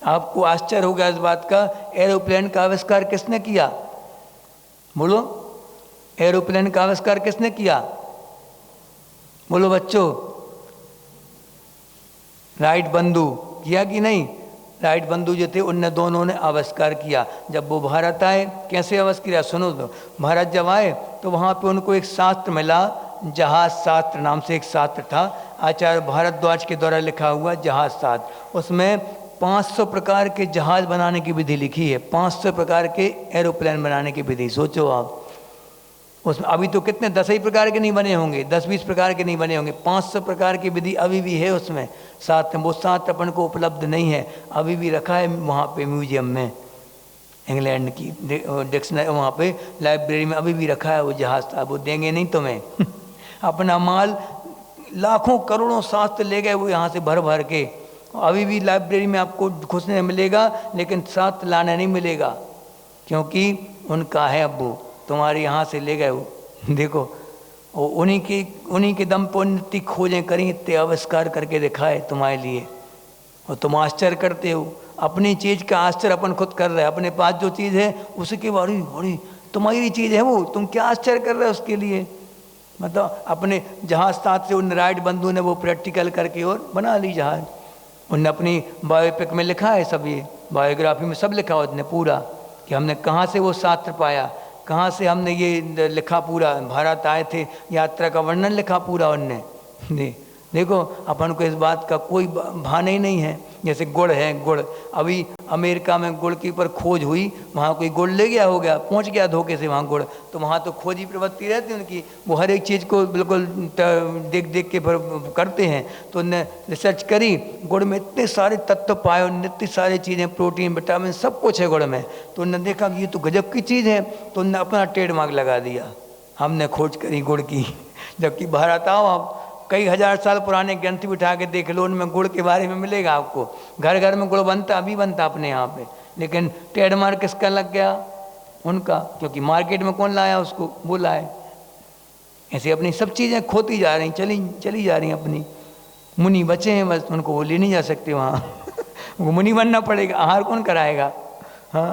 आपको आश्चर्य होगा इस बात का, एरोप्लेन का आविष्कार किसने किया, बोलो, एरोप्लेन का आविष्कार किसने किया, बोलो बच्चों, राइट बंधु किया कि नहीं। राइट बंधु जो थे उनने दोनों ने आविष्कार किया। जब वो भारत आए, कैसे आविष्कार किया सुनो तो, भारत जब आए तो वहाँ पे उनको एक शास्त्र मिला, जहाज शास्त्र नाम से एक शास्त्र था, आचार्य भारद्वाज के द्वारा लिखा हुआ जहाज शास्त्र। उसमें 500 प्रकार के जहाज बनाने की विधि लिखी है, 500 प्रकार के एरोप्लेन बनाने की विधि। सोचो आप, उसमें अभी तो कितने 10 ही प्रकार के नहीं बने होंगे, 10-20 प्रकार के नहीं बने होंगे, 500 प्रकार की विधि अभी भी है उसमें। साथ में वो साथ अपन को उपलब्ध नहीं है, अभी भी रखा है वहाँ पे म्यूजियम में, इंग्लैंड की डिक्शनरी वहाँ पे लाइब्रेरी में अभी भी रखा है वो जहाज था। वो देंगे नहीं तुम्हें। अपना माल लाखों करोड़ों शास्त्र ले गए वो यहाँ से भर भर के, अभी भी लाइब्रेरी में आपको घुसने मिलेगा लेकिन साथ लाना नहीं मिलेगा, क्योंकि उनका है। अब वो तुम्हारे यहाँ से ले गए वो, देखो उन्हीं के दम पर इतनी खोजें करी, इतने आविष्कार करके दिखाए तुम्हारे लिए, और तुम आश्चर्य करते हो। अपनी चीज़ का आश्चर्य अपन खुद कर रहे हैं, अपने पास जो चीज़ है उसके बारे में बड़ी तुम्हारी चीज़ है वो, तुम क्या आश्चर्य कर रहे हो उसके लिए। मतलब अपने जहाज साथ से उन राइट बंधु ने वो प्रैक्टिकल करके और बना ली जहाज। उनने अपनी बायोपिक में लिखा है सब, ये बायोग्राफी में सब लिखा उसने पूरा, कि हमने कहाँ से वो शास्त्र पाया, कहाँ से हमने ये लिखा पूरा, भारत आए थे, यात्रा का वर्णन लिखा पूरा उनने। देखो अपन को इस बात का कोई भान ही नहीं है। जैसे गुड़ है, गुड़ अभी अमेरिका में गुड़ की पर खोज हुई, वहाँ कोई गुड़ ले गया, हो गया पहुँच गया धोखे से वहाँ गुड़, तो वहाँ तो खोजी प्रवृत्ति रहती है उनकी, वो हर एक चीज़ को बिल्कुल देख देख के फिर करते हैं। तो उनने रिसर्च करी, गुड़ में इतने सारे तत्व पाए, इतनी सारी चीज़ें, प्रोटीन विटामिन सब कुछ है गुड़ में। तो उन्होंने देखा कि ये तो गजब की चीज़ है, तो उनने अपना ट्रेडमार्क लगा दिया, हमने खोज करी गुड़ की। जबकि भारत आओ आप, कई हजार साल पुराने ग्रंथ भी उठा के देख लो, उनमें गुड़ के बारे में मिलेगा आपको। घर घर में गुड़ बनता, अभी बनता अपने यहाँ पे, लेकिन ट्रेडमार्क किसका लग गया, उनका, क्योंकि मार्केट में कौन लाया उसको, वो लाए। ऐसे अपनी सब चीज़ें खोती जा रही, चली जा रही अपनी। मुनि बचे हैं बस, उनको वो ले नहीं जा सकते वहाँ। वो मुनि बनना पड़ेगा, आहार कौन कराएगा। हाँ,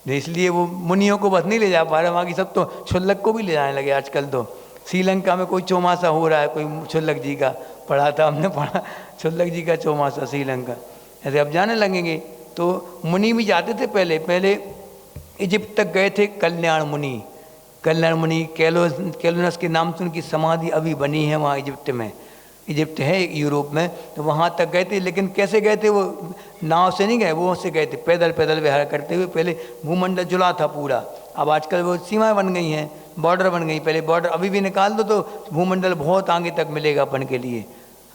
इसलिए वो मुनियों को बस नहीं ले जा पा रहे, बाकी सब तो क्षुल्लक को भी ले जाने लगे आजकल। तो श्रीलंका में कोई चौमासा हो रहा है, कोई क्षुल्लक जी का, पढ़ा था हमने, पढ़ा क्षुल्लक जी का चौमासा श्रीलंका, ऐसे अब जाने लगेंगे। तो मुनि भी जाते थे पहले इजिप्ट तक गए थे कल्याण मुनि कैलोनस के नाम से उनकी समाधि अभी बनी है वहाँ इजिप्ट में। इजिप्ट है यूरोप में, तो वहाँ तक गए थे। लेकिन कैसे गए थे? वो नाव से नहीं गए, वो से गए थे पैदल पैदल विहार करते हुए। पहले भूमंडल जुड़ा था पूरा, अब आजकल वो सीमाएं बन गई हैं, बॉर्डर बन गई। पहले बॉर्डर अभी भी निकाल दो तो भूमंडल बहुत आगे तक मिलेगा अपन के लिए।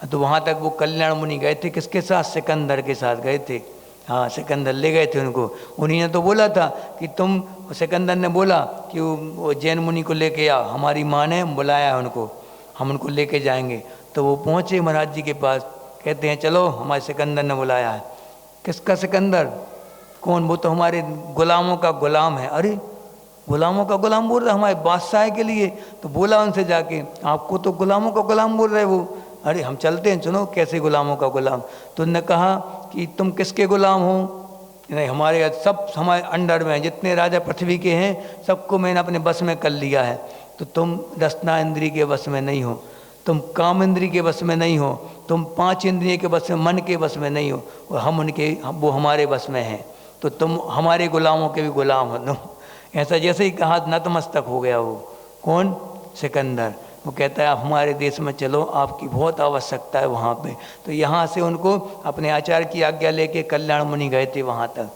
तो वहाँ तक वो कल्याण मुनि गए थे, किसके साथ? सिकंदर के साथ गए थे। हाँ, सिकंदर ले गए थे उनको। उन्हीं ने तो बोला था कि तुम, सिकंदर ने बोला कि वो जैन मुनि को लेके आ, हमारी माँ ने बुलाया है उनको, हम उनको लेके जाएंगे। तो वो पहुँचे महाराज जी के पास, कहते हैं चलो हमारे सिकंदर ने बुलाया है। किसका सिकंदर? कौन? वो तो हमारे गुलामों का गुलाम है। अरे गुलामों का गुलाम बोल रहा है हमारे बादशाह के लिए? तो बोला उनसे जाके, आपको तो गुलामों का गुलाम बोल रहे वो। अरे हम चलते हैं, सुनो कैसे गुलामों का गुलाम। तो उन्होंने कहा कि तुम किसके गुलाम हो? नहीं, हमारे सब हमारे अंडर में जितने राजा पृथ्वी के हैं सबको मैंने अपने बस में कर लिया है। तो तुम रसना इंद्रिय के बस में नहीं हो, तुम काम इंद्रिय के बस में नहीं हो, तुम 5 इंद्रिय के बस में, मन के बस में नहीं हो, और हम उनके, वो हमारे बस में हैं। तो तुम हमारे गुलामों के भी गुलाम हो तुम। ऐसा जैसे ही कहा नतमस्तक हो गया वो। कौन? सिकंदर। वो कहता है आप हमारे देश में चलो, आपकी बहुत आवश्यकता है वहाँ पे। तो यहाँ से उनको अपने आचार्य की आज्ञा लेके कल्याण मुनि गए थे। वहाँ तक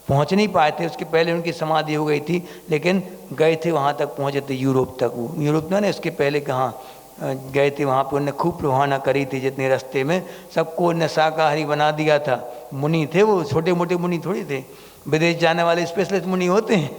पहुँच नहीं पाए थे, उसके पहले उनकी समाधि हो गई थी, लेकिन गए थे वहाँ तक, पहुँचे थे यूरोप तक। वो यूरोप में ना, उसके पहले कहाँ गए थे, वहाँ पे उन्होंने खूब प्रवाहना करी थी। जितने रास्ते में सबको उन्हें शाकाहारी बना दिया था। मुनि थे वो, छोटे मोटे मुनि थोड़ी थे, विदेश जाने वाले स्पेशलिस्ट मुनि होते हैं।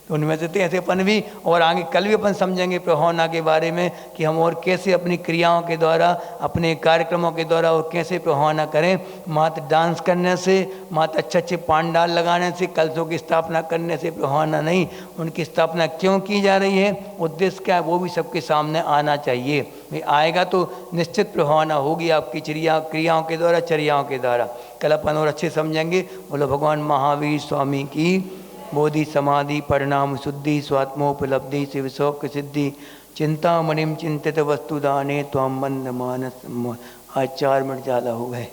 तो उनमें से थे ऐसे अपन भी। और आगे कल भी अपन समझेंगे प्रभावना के बारे में कि हम और कैसे अपनी क्रियाओं के द्वारा, अपने कार्यक्रमों के द्वारा और कैसे प्रभावना करें। मात्र डांस करने से, मात्र अच्छे अच्छे पांडाल लगाने से, कलशों की स्थापना करने से प्रभावना नहीं। उनकी स्थापना क्यों की जा रही है, उद्देश्य क्या है, वो भी सबके सामने आना चाहिए। भाई आएगा तो निश्चित प्रभावना होगी आपकी क्रियाओं के द्वारा, चर्याओं के द्वारा। कल अपन और अच्छे समझेंगे। बोलो भगवान महावीर स्वामी की बोधि समाधि परिणाम शुद्धि स्वात्मोपलब्धि शिव शौक सिद्धि चिंता मणिम चिंतित वस्तुदाने त्वम मंद मानस। आज 4 मिनट ज़्यादा हो गए।